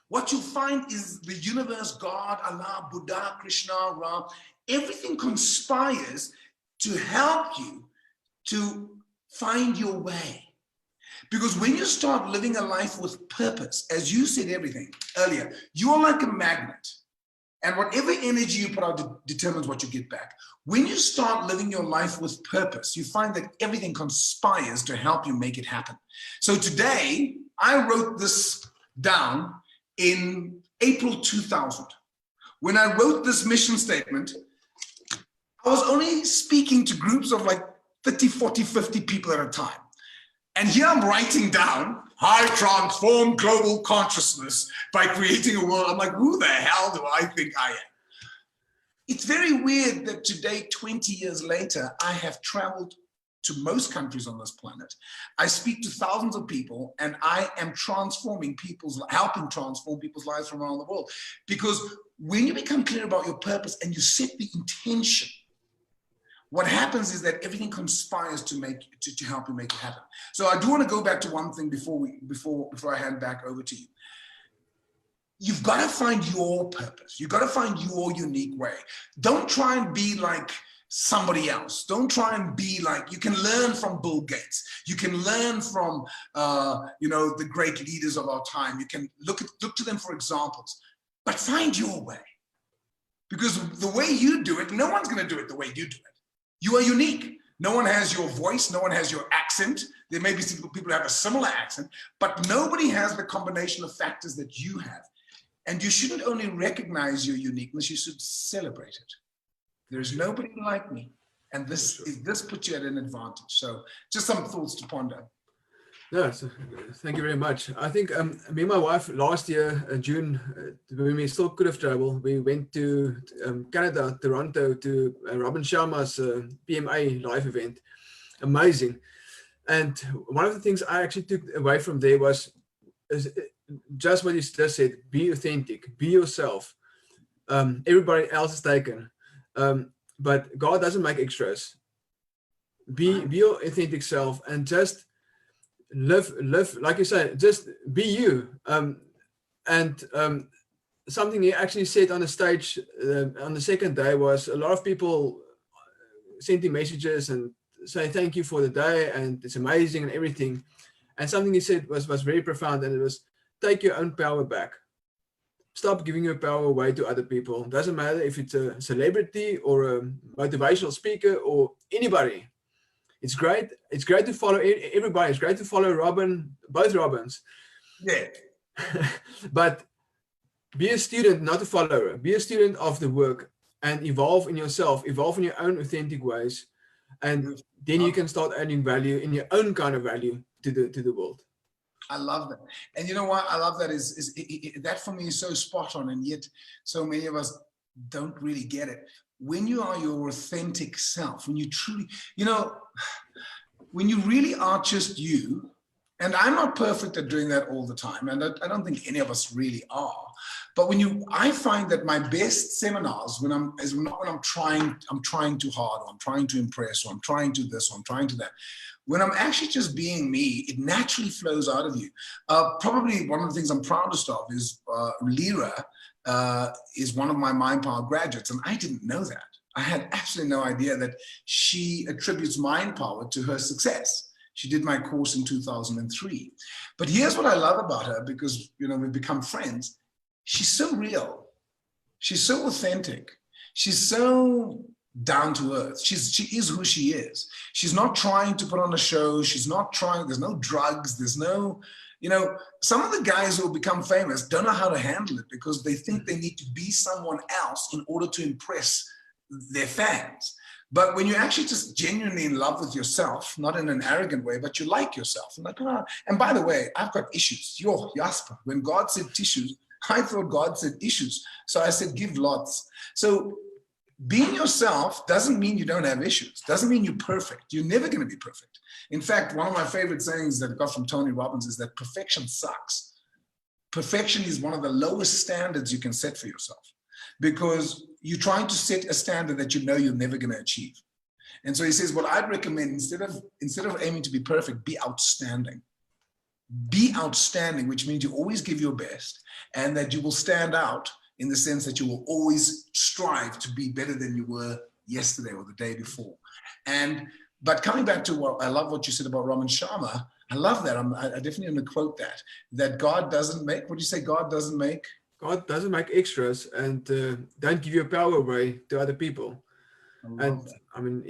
what you find is the universe, God, Allah, Buddha, Krishna, Ram, everything conspires to help you to find your way. Because when you start living a life with purpose, as you said everything earlier, you're like a magnet. And whatever energy you put out determines what you get back. When you start living your life with purpose, you find that everything conspires to help you make it happen. So today, I wrote this down in April 2000. When I wrote this mission statement, I was only speaking to groups of like 30, 40, 50 people at a time. And here I'm writing down, I transform global consciousness by creating a world. I'm like, who the hell do I think I am? It's very weird that today, 20 years later, I have traveled to most countries on this planet. I speak to thousands of people, and I am helping transform people's lives from around the world. Because when you become clear about your purpose and you set the intention, what happens is that everything conspires to help you make it happen. So I do want to go back to one thing before I hand back over to you. You've got to find your purpose. You've got to find your unique way. Don't try and be like somebody else. Don't try and be like, you can learn from Bill Gates. You can learn from the great leaders of our time. You can look to them for examples, but find your way. Because the way you do it, no one's going to do it the way you do it. You are unique. No one has your voice. No one has your accent. There may be people who have a similar accent, but nobody has the combination of factors that you have. And you shouldn't only recognize your uniqueness, you should celebrate it. There's nobody like me. And this puts you at an advantage. So just some thoughts to ponder. No, thank you very much. I think me and my wife last year, June, when we still could have traveled, we went to Canada, Toronto, to Robin Sharma's PMA live event. Amazing. And one of the things I actually took away from there was just what you just said: be authentic, be yourself. Everybody else is taken, but God doesn't make extras. Be your authentic self and just live like you say, just be you. Something he actually said on the stage on the second day was, a lot of people sending messages and say thank you for the day and it's amazing and everything. And something he said was very profound, and it was, take your own power back. Stop giving your power away to other people. Doesn't matter if it's a celebrity or a motivational speaker or anybody. It's great. It's great to follow everybody. It's great to follow Robin, both Robins. Yeah. But be a student, not a follower. Be a student of the work and evolve in yourself, evolve in your own authentic ways. And then you can start adding value in your own kind of value to the world. I love that. And you know what I love that is that for me is so spot on, and yet so many of us don't really get it. When you are your authentic self, when you truly, when you really are just you, and I'm not perfect at doing that all the time, and I don't think any of us really are. But I find that my best seminars is not when I'm trying too hard, or I'm trying to impress, or I'm trying to this, or I'm trying to that. When I'm actually just being me, it naturally flows out of you. Probably one of the things I'm proudest of is Lyra is one of my Mind Power graduates, and I didn't know that. I had absolutely no idea that she attributes mind power to her success. She did my course in 2003. But here's what I love about her, because we've become friends. She's so real. She's so authentic. She's so down to earth. She is who she is. She's not trying to put on a show. She's not trying, there's no drugs, there's no, some of the guys who will become famous don't know how to handle it, because they think they need to be someone else in order to impress their fans. But when you're actually just genuinely in love with yourself, not in an arrogant way, but you like yourself. And by the way, I've got issues. Yo, Jasper, when God said tissues, I thought God said issues. So I said, give lots. So being yourself doesn't mean you don't have issues. Doesn't mean you're perfect. You're never going to be perfect. In fact, one of my favorite sayings that I got from Tony Robbins is that perfection sucks. Perfection is one of the lowest standards you can set for yourself, because you're trying to set a standard that you're never going to achieve. And so he says, what I'd recommend, instead of aiming to be perfect, be outstanding. be outstanding, which means you always give your best, and that you will stand out in the sense that you will always strive to be better than you were yesterday or the day before. But coming back to what I love what you said about Raman Sharma, I love that. I definitely want to quote that God doesn't make, what do you say? God doesn't make extras, and don't give your power away to other people. And that. I mean,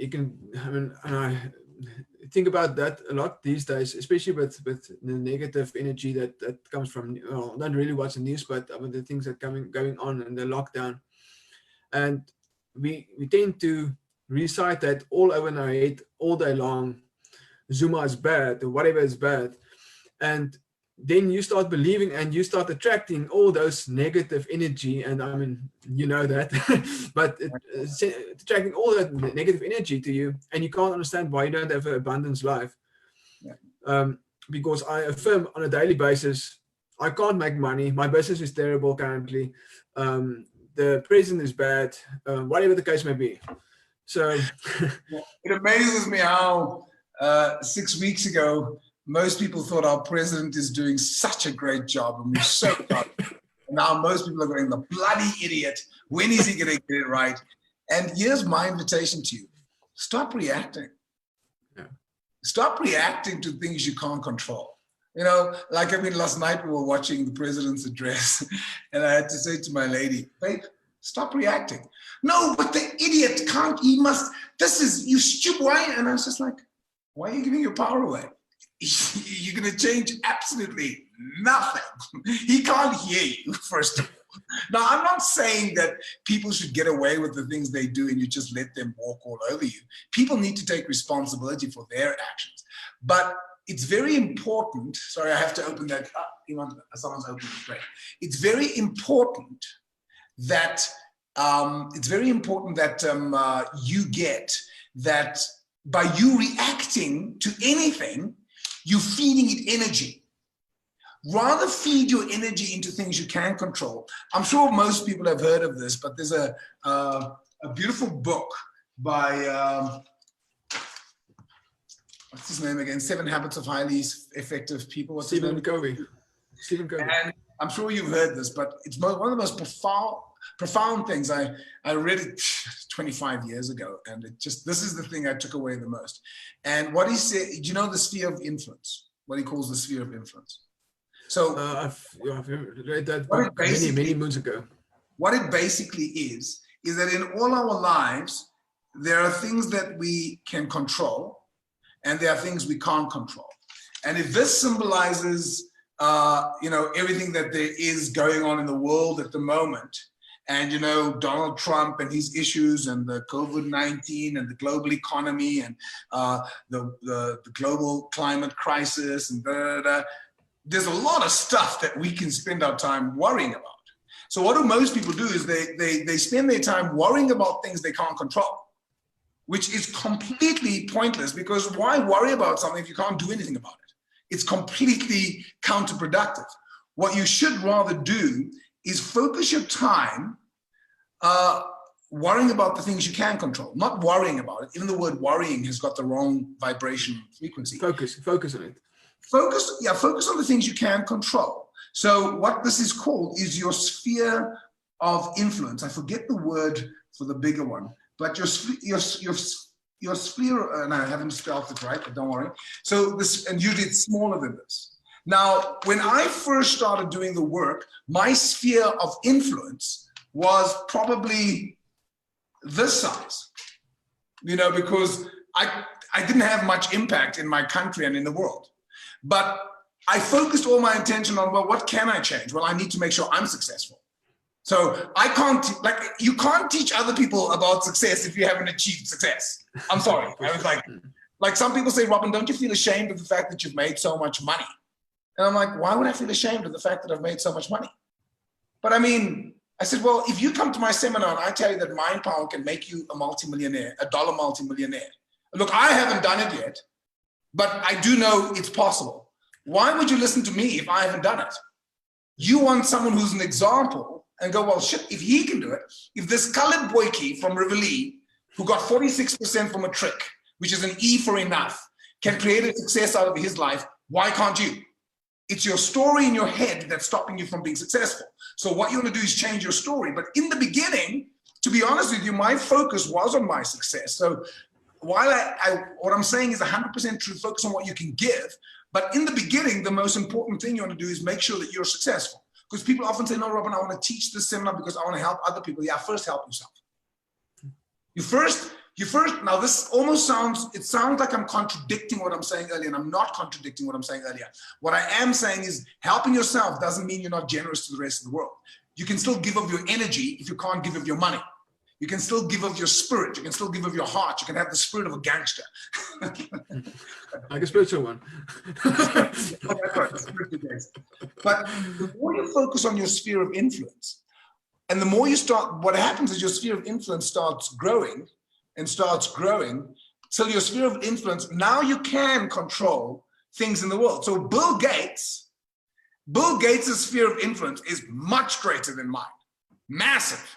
and I think about that a lot these days, especially with the negative energy that comes from, well, not really watch the news, but the things that going on in the lockdown. And we tend to recite that all over in our head all day long. Zuma is bad, or whatever is bad. And then you start believing and you start attracting all those negative energy. And I mean, you know that, but it's attracting all that negative energy to you, and you can't understand why you don't have an abundance life. Because I affirm on a daily basis, I can't make money. My business is terrible currently. The president is bad, whatever the case may be. So it amazes me how 6 weeks ago, most people thought our president is doing such a great job, and we're so proud. Now most people are going, the bloody idiot. When is he going to get it right? And here's my invitation to you. Stop reacting. Yeah. Stop reacting to things you can't control. You know, like, I mean, last night we were watching the president's address, and I had to say to my lady, babe, stop reacting. No, but the idiot can't, he must, this is, you stupid, why? And I was just like, why are you giving your power away? You're going to change absolutely nothing. He can't hear you, first of all. Now, I'm not saying that people should get away with the things they do and you just let them walk all over you. People need to take responsibility for their actions. But it's very important, sorry, I have to open that up. Someone's opened it, great. It's very important that you get that by you reacting to anything, you're feeding it energy. Rather feed your energy into things you can control. I'm sure most people have heard of this, but there's a beautiful book by, what's his name again? 7 Habits of Highly Effective People. Stephen Covey. And I'm sure you've heard this, but it's one of the most profound things. I read it 25 years ago, and this is the thing I took away the most. And what he said, do you know the sphere of influence? What he calls the sphere of influence. So I've read that book many moons ago. What it basically is that in all our lives, there are things that we can control, and there are things we can't control. And if this symbolizes, everything that there is going on in the world at the moment, and, Donald Trump and his issues, and the COVID-19 and the global economy, and the global climate crisis, and there's a lot of stuff that we can spend our time worrying about. So what do most people do is they spend their time worrying about things they can't control, which is completely pointless, because why worry about something if you can't do anything about it? It's completely counterproductive. What you should rather do is focus your time worrying about the things you can control, not worrying about it. Even the word worrying has got the wrong vibration frequency. Focus on it. Focus on the things you can control. So what this is called is your sphere of influence. I forget the word for the bigger one, but your sphere, and I haven't spelled it right, but don't worry. So this, and usually it's smaller than this. Now, when I first started doing the work, my sphere of influence was probably this size, because I didn't have much impact in my country and in the world. But I focused all my attention on, well, what can I change? Well, I need to make sure I'm successful. So I can't, you can't teach other people about success if you haven't achieved success. I'm sorry. I was like some people say, Robin, don't you feel ashamed of the fact that you've made so much money? And I'm like, why would I feel ashamed of the fact that I've made so much money? But I said, well, if you come to my seminar and I tell you that mind power can make you a multimillionaire, a dollar multimillionaire. Look, I haven't done it yet, but I do know it's possible. Why would you listen to me if I haven't done it? You want someone who's an example and go, well, shit, if he can do it, if this colored boykie from Riverlea, who got 46% from a trick, which is an E for enough, can create a success out of his life, why can't you? It's your story in your head that's stopping you from being successful. So what you want to do is change your story. But in the beginning, to be honest with you, my focus was on my success. So while what I'm saying is 100% true, focus on what you can give. But in the beginning, the most important thing you want to do is make sure that you're successful. Because people often say, no, Robin, I want to teach this seminar because I want to help other people. Yeah, first help yourself. You first, now this almost sounds like I'm contradicting what I'm saying earlier, and I'm not contradicting what I'm saying earlier. What I am saying is helping yourself doesn't mean you're not generous to the rest of the world. You can still give of your energy if you can't give of your money. You can still give of your spirit. You can still give of your heart. You can have the spirit of a gangster. Like a spiritual one. But the more you focus on your sphere of influence, and the more you start, what happens is your sphere of influence starts growing and starts growing. So your sphere of influence, now you can control things in the world. So Bill Gates' sphere of influence is much greater than mine. Massive.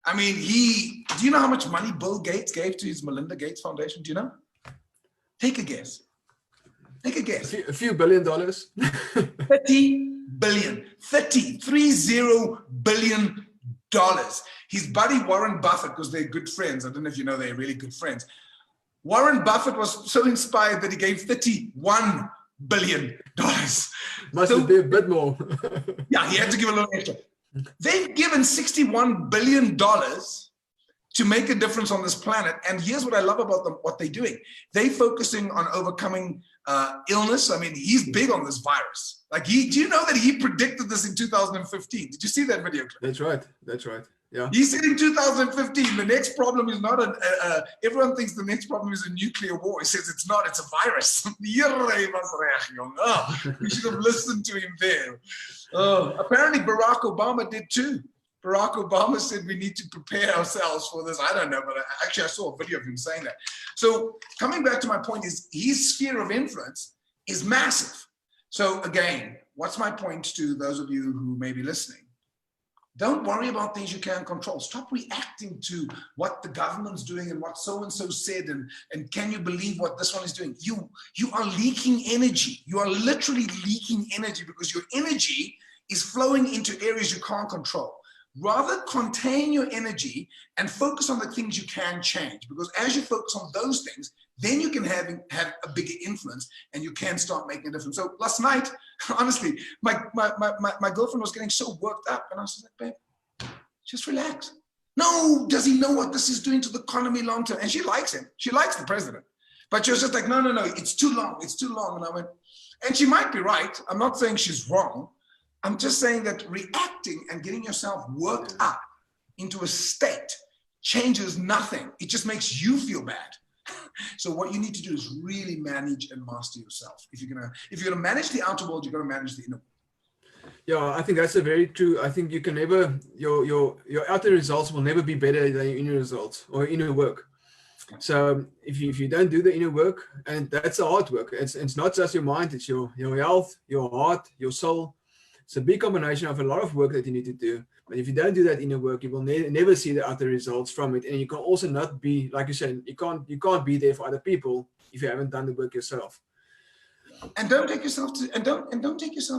I mean, do you know how much money Bill Gates gave to his Melinda Gates Foundation? Do you know? Take a guess. Take a guess. A few $1 billion. 30 billion. 30 billion dollars. His buddy Warren Buffett, because they're good friends. I don't know if you know they're really good friends. Warren Buffett was so inspired that he gave $31 billion. Must have been a bit more. Yeah, he had to give a little extra. They've given $61 billion to make a difference on this planet. And here's what I love about them, what they're doing. They're focusing on overcoming illness. I mean, he's big on this virus. Like, do you know that he predicted this in 2015? Did you see that video clip? That's right. That's right. Yeah. He said in 2015, the next problem is not everyone thinks the next problem is a nuclear war. He says it's not, it's a virus. We should have listened to him there. Apparently Barack Obama did too. Barack Obama said we need to prepare ourselves for this. I don't know, but actually I saw a video of him saying that. So coming back to my point is his sphere of influence is massive. So again, what's my point to those of you who may be listening? Don't worry about things you can't control. Stop reacting to what the government's doing and what so-and-so said and can you believe what this one is doing? You are leaking energy. You are literally leaking energy because your energy is flowing into areas you can't control. Rather contain your energy and focus on the things you can change, because as you focus on those things, then you can have a bigger influence and you can start making a difference. So last night, honestly, my girlfriend was getting so worked up and I was like, babe, just relax. No, does he know what this is doing to the economy long term? And she likes him. She likes the president. But she was just like, no, it's too long. It's too long. And I went, and she might be right. I'm not saying she's wrong. I'm just saying that reacting and getting yourself worked up into a state changes nothing. It just makes you feel bad. So what you need to do is really manage and master yourself. If you're gonna manage the outer world, you're gonna manage the inner world. Yeah, I think that's a very true. I think you can never, your outer results will never be better than your inner results or inner work. So if you don't do the inner work, and that's the hard work, it's not just your mind, it's your health, your heart, your soul. It's a big combination of a lot of work that you need to do. But if you don't do that inner work, you will never see the outer results from it. And you can also not be, like you said, you can't be there for other people if you haven't done the work yourself. And don't take yourself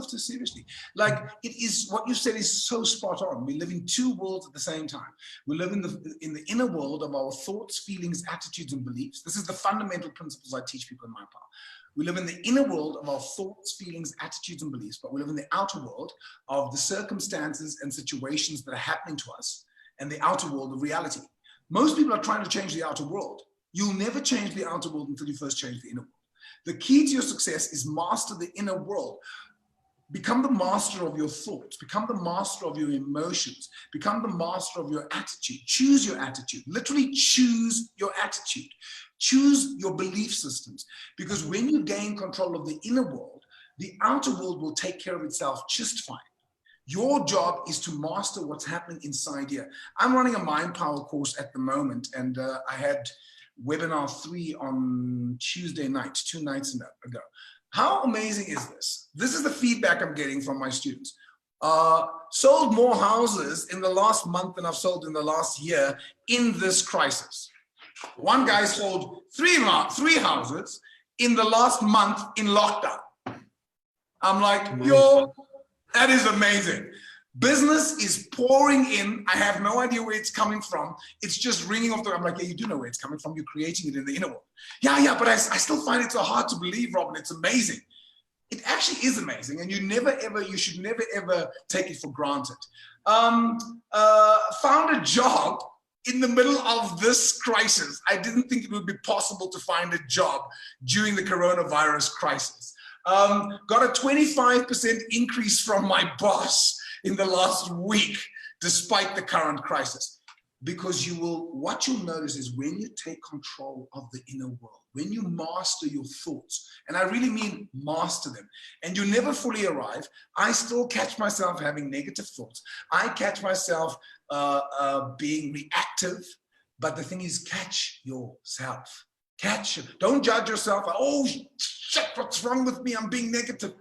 too seriously. Like, it is what you said is so spot on. We live in two worlds at the same time. We live in the inner world of our thoughts, feelings, attitudes, and beliefs. This is the fundamental principles I teach people in my power. We live in the inner world of our thoughts, feelings, attitudes, and beliefs, but we live in the outer world of the circumstances and situations that are happening to us, and the outer world of reality. Most people are trying to change the outer world. You'll never change the outer world until you first change the inner world. The key to your success is master the inner world. Become the master of your thoughts. Become the master of your emotions. Become the master of your attitude. Choose your attitude. Literally choose your attitude. Choose your belief systems. Because when you gain control of the inner world, the outer world will take care of itself just fine. Your job is to master what's happening inside here. I'm running a Mind Power course at the moment, and I had webinar 3 on Tuesday night, 2 nights ago. How amazing is this? This is the feedback I'm getting from my students. Sold more houses in the last month than I've sold in the last year in this crisis. One guy sold three houses in the last month in lockdown. I'm like, Amazing. yo, that is amazing. Business is pouring in. I have no idea where it's coming from. It's just ringing off the. I'm like, yeah, you do know where it's coming from. You're creating it in the inner world. Yeah, but I still find it so hard to believe, Robin. It's amazing. It actually is amazing, and you should never ever take it for granted. Found a job in the middle of this crisis. I didn't think it would be possible to find a job during the coronavirus crisis. Got a 25% increase from my boss in the last week, despite the current crisis. Because what you'll notice is when you take control of the inner world, when you master your thoughts, and I really mean master them, and you never fully arrive. I still catch myself having negative thoughts. I catch myself being reactive, but the thing is, catch yourself. Don't judge yourself. Oh, shit, what's wrong with me? I'm being negative.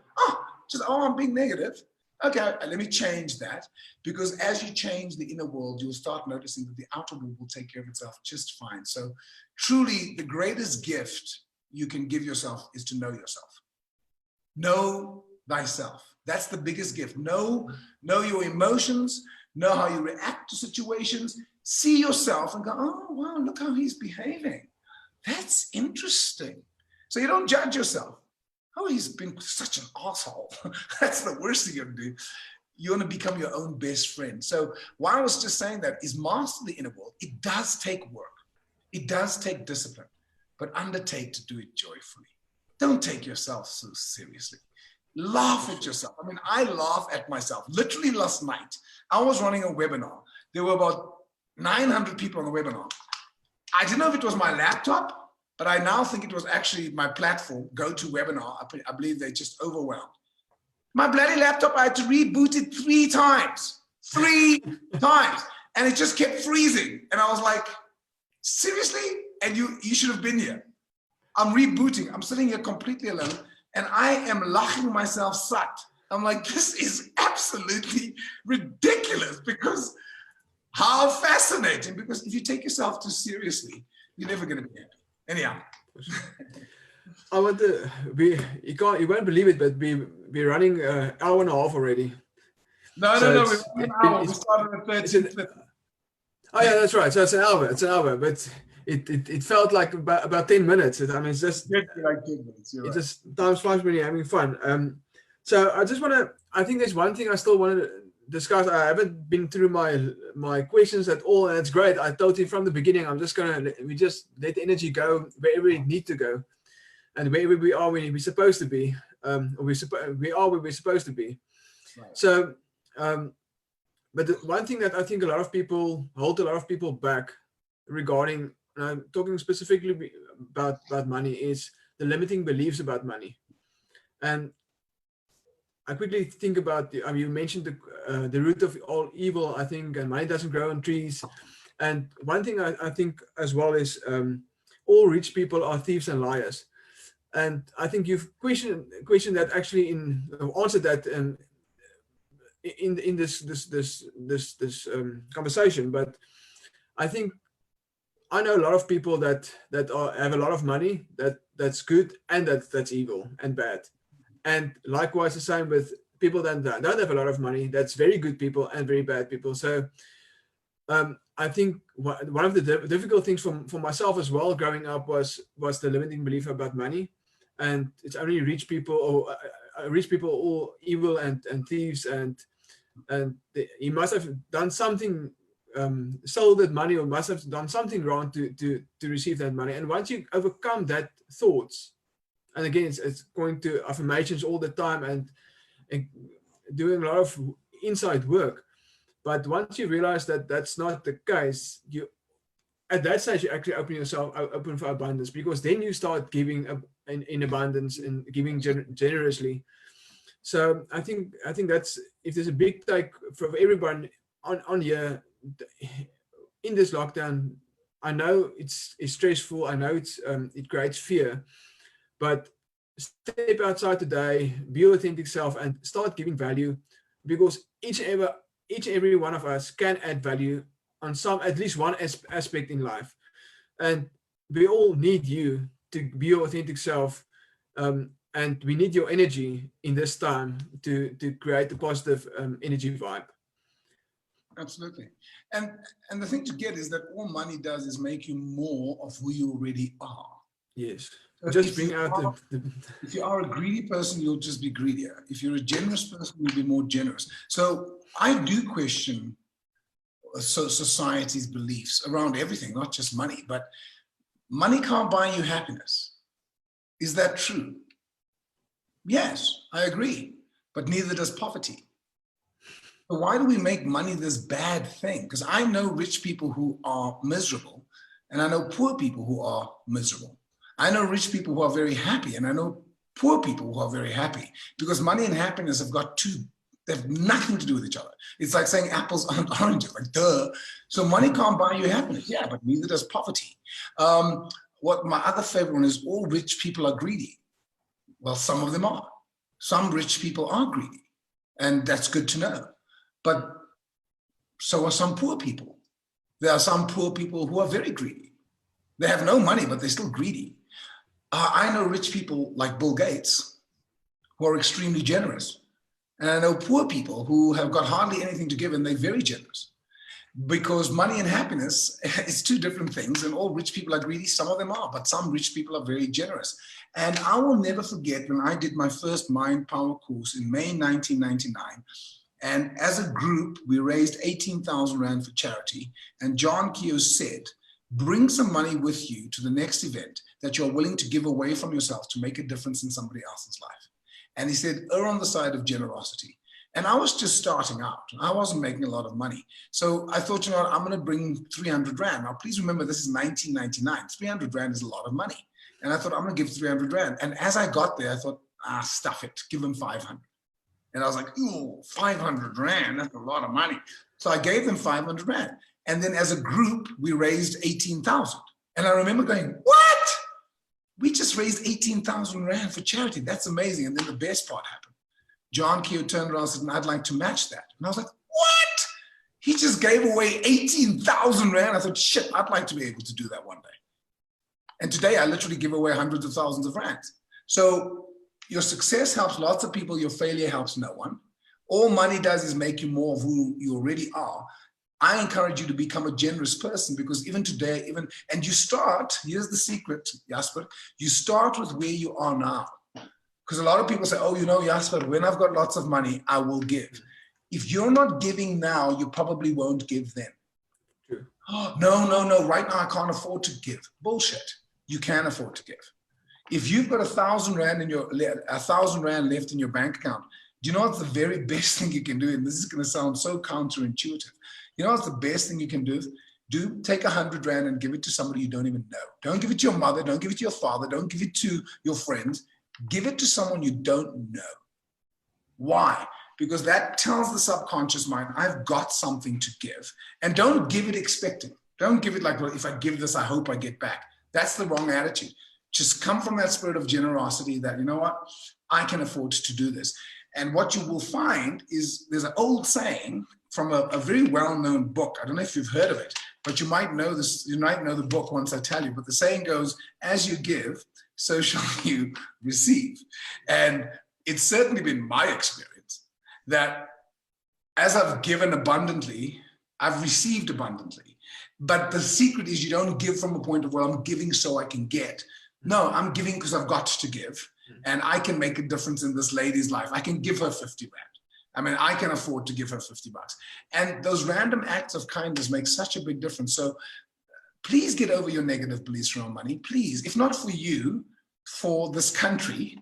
I'm being negative. Okay, let me change that, because as you change the inner world, you'll start noticing that the outer world will take care of itself just fine. So truly, the greatest gift you can give yourself is to know yourself. Know thyself. That's the biggest gift. Know your emotions, know how you react to situations, see yourself and go, oh, wow, look how he's behaving. That's interesting. So you don't judge yourself. Oh, he's been such an asshole. That's the worst thing you can do. You want to become your own best friend. So why I was just saying that is master the inner world. It does take work. It does take discipline, but undertake to do it joyfully. Don't take yourself so seriously. Laugh at yourself. I mean, I laugh at myself. Literally last night, I was running a webinar. There were about 900 people on the webinar. I didn't know if it was my laptop, but I now think it was actually my platform, GoToWebinar. I believe they're just overwhelmed. My bloody laptop, I had to reboot it 3 times. 3 times. And it just kept freezing. And I was like, seriously? And you should have been here. I'm rebooting. I'm sitting here completely alone. And I am laughing myself sat. I'm like, this is absolutely ridiculous, because how fascinating. Because if you take yourself too seriously, you're never going to be happy. Anyhow, I want to you won't believe it, but we're running an hour and a half already. No, we're an hour. We started at 13. Oh yeah, that's right. So it's an hour, but it felt like about 10 minutes. I mean, it's just like 10 minutes. You're right. Just time flies when you're having fun. So I think there's one thing I still want to discuss. I haven't been through my questions at all, and it's great. I told you from the beginning, we just let the energy go wherever it needs to go, and wherever we are when we're supposed to be, we are where we're supposed to be. Right. So, but the one thing that I think a lot of people back regarding, talking specifically about money, is the limiting beliefs about money. And I quickly think about you mentioned the root of all evil, I think, and money doesn't grow on trees. And one thing I think as well is all rich people are thieves and liars. And I think you've questioned that, actually answered that in this conversation. But I think I know a lot of people that have a lot of money that's good, and that's evil and bad. And likewise, the same with people that don't have a lot of money. That's very good people and very bad people. So I think one of the difficult things for myself as well growing up was the limiting belief about money. And it's only rich people all evil and thieves, and he must have done something, stole that money, or must have done something wrong to receive that money. And once you overcome that thoughts, and again, it's going to affirmations all the time and doing a lot of inside work. But once you realize that that's not the case, at that stage you actually open yourself open for abundance, because then you start giving in abundance and giving generously. So I think that's, if there's a big take for everyone on here in this lockdown, I know it's stressful. I know it creates fear. But step outside today, be your authentic self, and start giving value, because each and every one of us can add value on at least one aspect in life. And we all need you to be your authentic self and we need your energy in this time to create a positive energy vibe. Absolutely. And the thing to get is that all money does is make you more of who you already are. Yes. So Just bring out if you are a greedy person, you'll just be greedier. If you're a generous person, you'll be more generous. So I do question society's beliefs around everything, not just money, but money can't buy you happiness. Is that true? Yes, I agree, but neither does poverty. So why do we make money this bad thing? Because I know rich people who are miserable, and I know poor people who are miserable. I know rich people who are very happy, and I know poor people who are very happy, because money and happiness they have nothing to do with each other. It's like saying apples aren't oranges, like duh. So money can't buy you happiness, yeah, but neither does poverty. What my other favorite one is, all rich people are greedy. Well, some of them are. Some rich people are greedy, and that's good to know. But so are some poor people. There are some poor people who are very greedy. They have no money, but they're still greedy. I know rich people like Bill Gates who are extremely generous. And I know poor people who have got hardly anything to give, and they're very generous. Because money and happiness is two different things, and all rich people are greedy. Some of them are, but some rich people are very generous. And I will never forget when I did my first Mind Power course in May 1999. And as a group, we raised 18,000 Rand for charity. And John Keogh said, bring some money with you to the next event that you're willing to give away from yourself to make a difference in somebody else's life. And he said, err on the side of generosity. And I was just starting out. I wasn't making a lot of money. So I thought, you know what, I'm going to bring 300 Rand. Now, please remember, this is 1999. 300 Rand is a lot of money. And I thought, I'm going to give 300 Rand. And as I got there, I thought, stuff it, give them 500. And I was like, ooh, 500 Rand, that's a lot of money. So I gave them 500 Rand. And then as a group, we raised 18,000. And I remember going, what? We just raised 18,000 Rand for charity. That's amazing. And then the best part happened. John Keogh turned around and said, I'd like to match that. And I was like, what? He just gave away 18,000 Rand. I thought, shit, I'd like to be able to do that one day. And today I literally give away hundreds of thousands of rands. So your success helps lots of people. Your failure helps no one. All money does is make you more of who you already are. I encourage you to become a generous person, because even today, and you start, here's the secret, Jasper, you start with where you are now. Because a lot of people say, oh, you know, Jasper, when I've got lots of money, I will give. If you're not giving now, you probably won't give then. True. Oh, no, right now I can't afford to give. Bullshit. You can afford to give. If you've got 1,000 Rand left in your bank account, do you know what's the very best thing you can do? And this is going to sound so counterintuitive. You know what's the best thing you can do? Take 100 Rand and give it to somebody you don't even know. Don't give it to your mother. Don't give it to your father. Don't give it to your friends. Give it to someone you don't know. Why? Because that tells the subconscious mind, I've got something to give. And don't give it expecting. Don't give it like, well, if I give this, I hope I get back. That's the wrong attitude. Just come from that spirit of generosity that, you know what, I can afford to do this. And what you will find is there's an old saying from a very well-known book. I don't know if you've heard of it, but you might know this. You might know the book once I tell you. But the saying goes, as you give, so shall you receive. And it's certainly been my experience that as I've given abundantly, I've received abundantly. But the secret is you don't give from a point of, well, I'm giving so I can get. No, I'm giving because I've got to give. And I can make a difference in this lady's life. I can give her 50 Rand. I mean, I can afford to give her 50 bucks. And those random acts of kindness make such a big difference. So please get over your negative beliefs around money. Please, if not for you, for this country,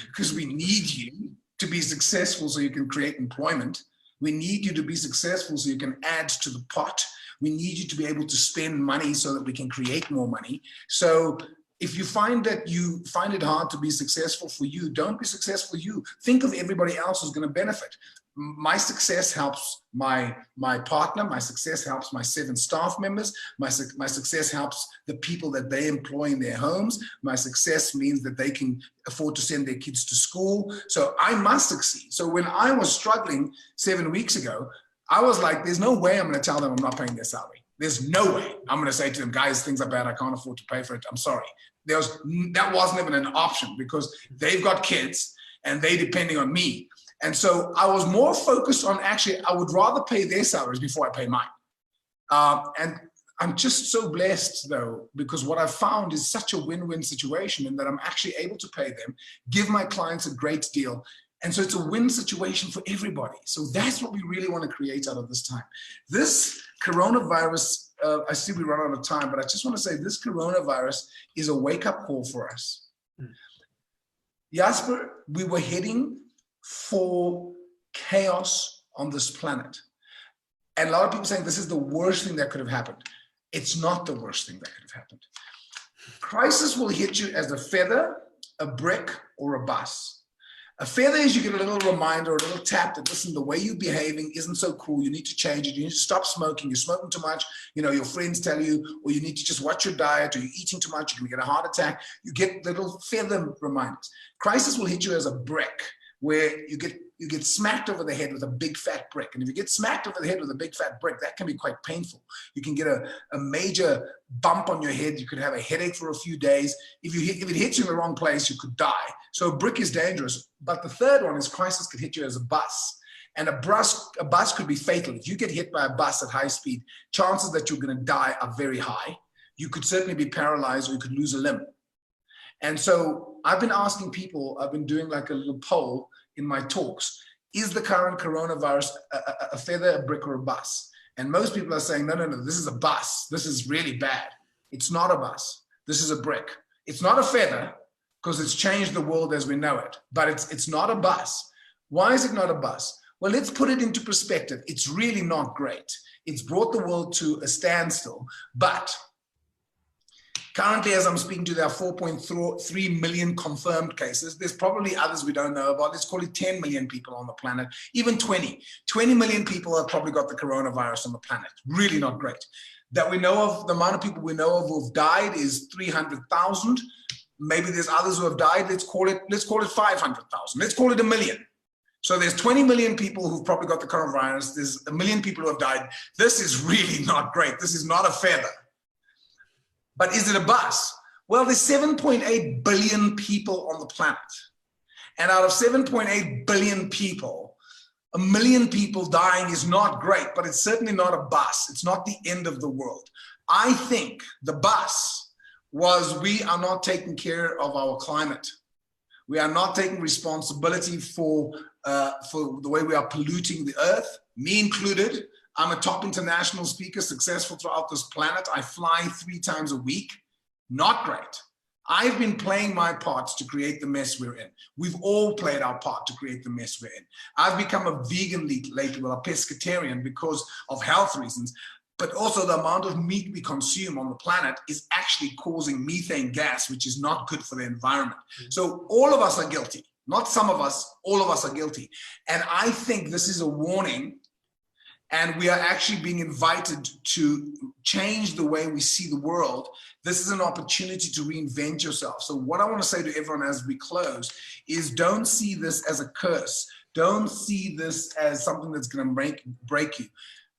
because we need you to be successful so you can create employment. We need you to be successful so you can add to the pot. We need you to be able to spend money so that we can create more money. So if you find that you find it hard to be successful for you, don't be successful you. Think of everybody else who's going to benefit. My success helps my partner. My success helps my 7 staff members. My success helps the people that they employ in their homes. My success means that they can afford to send their kids to school. So I must succeed. So when I was struggling 7 weeks ago, I was like, there's no way I'm going to tell them I'm not paying their salary. There's no way I'm going to say to them, guys, things are bad. I can't afford to pay for it. I'm sorry. That wasn't even an option because they've got kids and they're depending on me. And so I was more focused on actually, I would rather pay their salaries before I pay mine. And I'm just so blessed though, because what I've found is such a win-win situation in that I'm actually able to pay them, give my clients a great deal. And so it's a win situation for everybody. So that's what we really want to create out of this time. This coronavirus, I see we run out of time, but I just want to say this coronavirus is a wake-up call for us. Jasper, we were heading for chaos on this planet. And a lot of people saying this is the worst thing that could have happened. It's not the worst thing that could have happened. Crisis will hit you as a feather, a brick, or a bus. A feather is you get a little reminder, a little tap that, listen, the way you're behaving isn't so cool. You need to change it. You need to stop smoking. You're smoking too much. You know, your friends tell you, or you need to just watch your diet, or you're eating too much. You're going to get a heart attack. You get little feather reminders. Crisis will hit you as a brick, where you get smacked over the head with a big fat brick. And if you get smacked over the head with a big fat brick, that can be quite painful. You can get a major bump on your head. You could have a headache for a few days. If it hits you in the wrong place, you could die. So a brick is dangerous. But the third one is crisis could hit you as a bus. And a bus could be fatal. If you get hit by a bus at high speed, chances that you're going to die are very high. You could certainly be paralyzed, or you could lose a limb. And so I've been asking people, I've been doing like a little poll in my talks, is the current coronavirus a feather, a brick, or a bus? And most people are saying, no, this is a bus. This is really bad. It's not a bus. This is a brick. It's not a feather because it's changed the world as we know it, but it's not a bus. Why is it not a bus? Well, let's put it into perspective. It's really not great. It's brought the world to a standstill, but currently, as I'm speaking to you, there are 4.3 million confirmed cases. There's probably others we don't know about. Let's call it 10 million people on the planet, even 20. 20 million people have probably got the coronavirus on the planet. Really not great. That we know of, the amount of people we know of who've died is 300,000. Maybe there's others who have died. Let's call it 500,000. Let's call it 1 million. So there's 20 million people who've probably got the coronavirus. There's 1 million people who have died. This is really not great. This is not a feather. But is it a bus? Well, there's 7.8 billion people on the planet. And out of 7.8 billion people, 1 million people dying is not great, but it's certainly not a bus. It's not the end of the world. I think the bus was we are not taking care of our climate. We are not taking responsibility for the way we are polluting the earth, me included. I'm a top international speaker, successful throughout this planet. I fly 3 times a week. Not great. I've been playing my parts to create the mess we're in. We've all played our part to create the mess we're in. I've become a vegan lately, well, a pescatarian because of health reasons, but also the amount of meat we consume on the planet is actually causing methane gas, which is not good for the environment. So all of us are guilty. Not some of us, all of us are guilty. And I think this is a warning. And we are actually being invited to change the way we see the world. This is an opportunity to reinvent yourself. So what I want to say to everyone as we close is don't see this as a curse. Don't see this as something that's going to break you.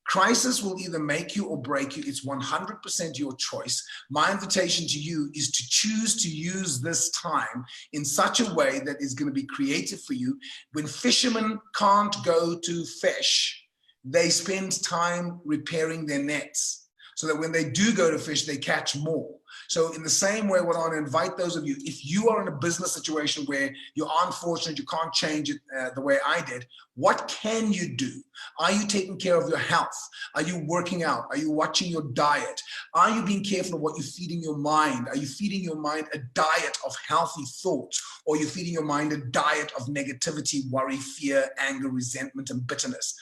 Crisis will either make you or break you. It's 100% your choice. My invitation to you is to choose to use this time in such a way that is going to be creative for you. When fishermen can't go to fish, they spend time repairing their nets so that when they do go to fish, they catch more. So in the same way, what I want to invite those of you, if you are in a business situation where you're unfortunate, you can't change it the way I did, what can you do? Are you taking care of your health? Are you working out? Are you watching your diet? Are you being careful of what you're feeding your mind? Are you feeding your mind a diet of healthy thoughts? Or are you feeding your mind a diet of negativity, worry, fear, anger, resentment, and bitterness?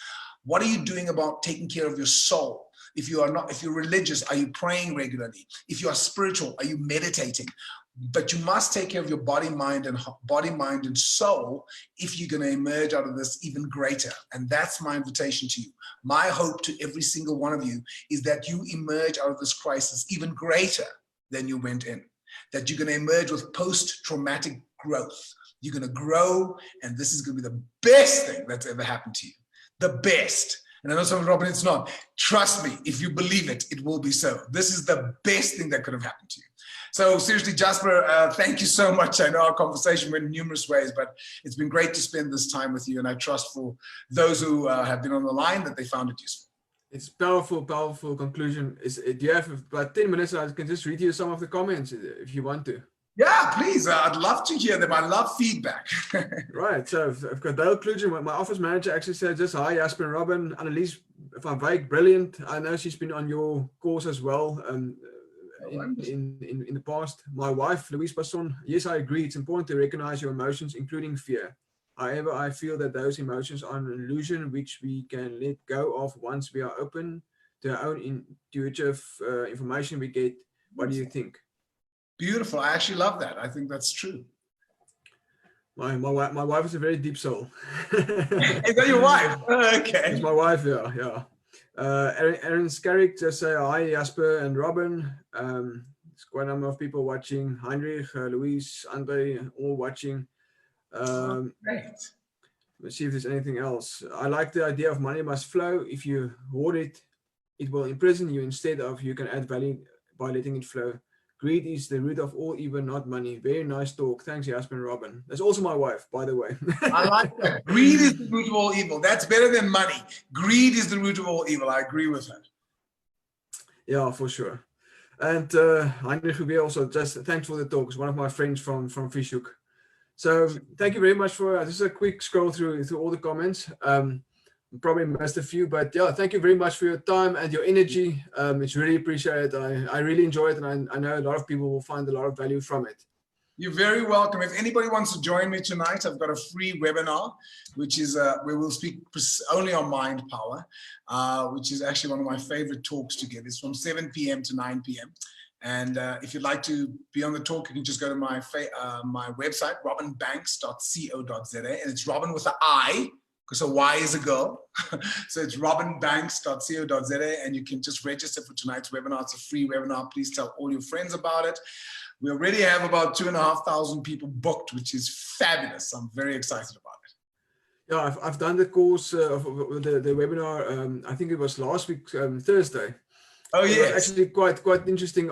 What are you doing about taking care of your soul? If you're religious, are you praying regularly? If you are spiritual, are you meditating? But you must take care of your body, mind, and soul if you're going to emerge out of this even greater. And that's my invitation to you. My hope to every single one of you is that you emerge out of this crisis even greater than you went in. That you're going to emerge with post-traumatic growth. You're going to grow, and this is going to be the best thing that's ever happened to you. The best. And I know some, Robin, it's not. Trust me, if you believe it, it will be so. This is the best thing that could have happened to you. So seriously, Jasper, thank you so much. I know our conversation went in numerous ways, but it's been great to spend this time with you. And I trust for those who have been on the line that they found it useful. It's powerful, powerful conclusion. Do you have about 10 minutes? I can just read you some of the comments if you want to. Yeah, please. I'd love to hear them. I love feedback. Right. So I've got Dale Klugen. My office manager actually said just, hi, Jasper and Robin. Annelies van Wyk, brilliant. I know she's been on your course as well in the past. My wife, Louise Basson, yes, I agree. It's important to recognize your emotions, including fear. However, I feel that those emotions are an illusion which we can let go of once we are open to our own intuitive information we get. What do you think? Beautiful. I actually love that. I think that's true. My wife is a very deep soul. Is that your wife? Okay. It's my wife, yeah. Aaron Scarrick just say hi, Jasper and Robin. There's quite a number of people watching. Heinrich, Louise, Andre, all watching. Great. Let's see if there's anything else. I like the idea of money must flow. If you hoard it, it will imprison you. Instead of you can add value by letting it flow. Greed is the root of all evil, not money. Very nice talk. Thanks, Jasper and Robin. That's also my wife, by the way. I like that. Greed is the root of all evil. That's better than money. Greed is the root of all evil. I agree with her. Yeah, for sure. And Heinrich Hubier also just thanks for the talk. It's one of my friends from Fishhook. So thank you very much for this is a quick scroll through all the comments. Probably missed a few, but yeah, thank you very much for your time and your energy. It's really appreciated. I really enjoy it, and I know a lot of people will find a lot of value from it. You're very welcome. If anybody wants to join me tonight, I've got a free webinar, which is where we'll speak only on mind power, which is actually one of my favorite talks to give. It's from 7 p.m. to 9 p.m. And if you'd like to be on the talk, you can just go to my website, robinbanks.co.za, and it's Robin with an I, because a Y is a girl. So it's robinbanks.co.za, and you can just register for tonight's webinar. It's a free webinar. Please tell all your friends about it. We already have about 2,500 people booked, which is fabulous. I'm very excited about it. Yeah, I've done the course of the webinar. I think it was last week, Thursday. Oh, yes. It was actually quite interesting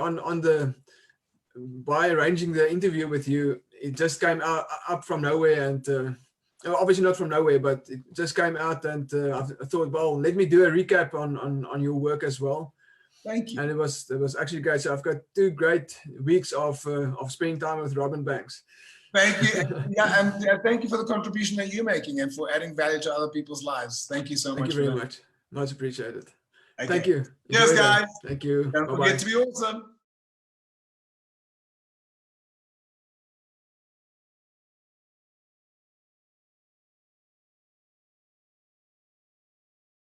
by arranging the interview with you. It just came up from nowhere, and obviously not from nowhere, but it just came out, and I thought, well, let me do a recap on your work as well. Thank you. And it was actually great. So I've got 2 great weeks of spending time with Robin Banks. Thank you. Yeah, and thank you for the contribution that you're making and for adding value to other people's lives. Thank you so much. Thank you very much. Much appreciated. Okay. Thank you. Cheers, guys. Thank you. Don't forget to be awesome.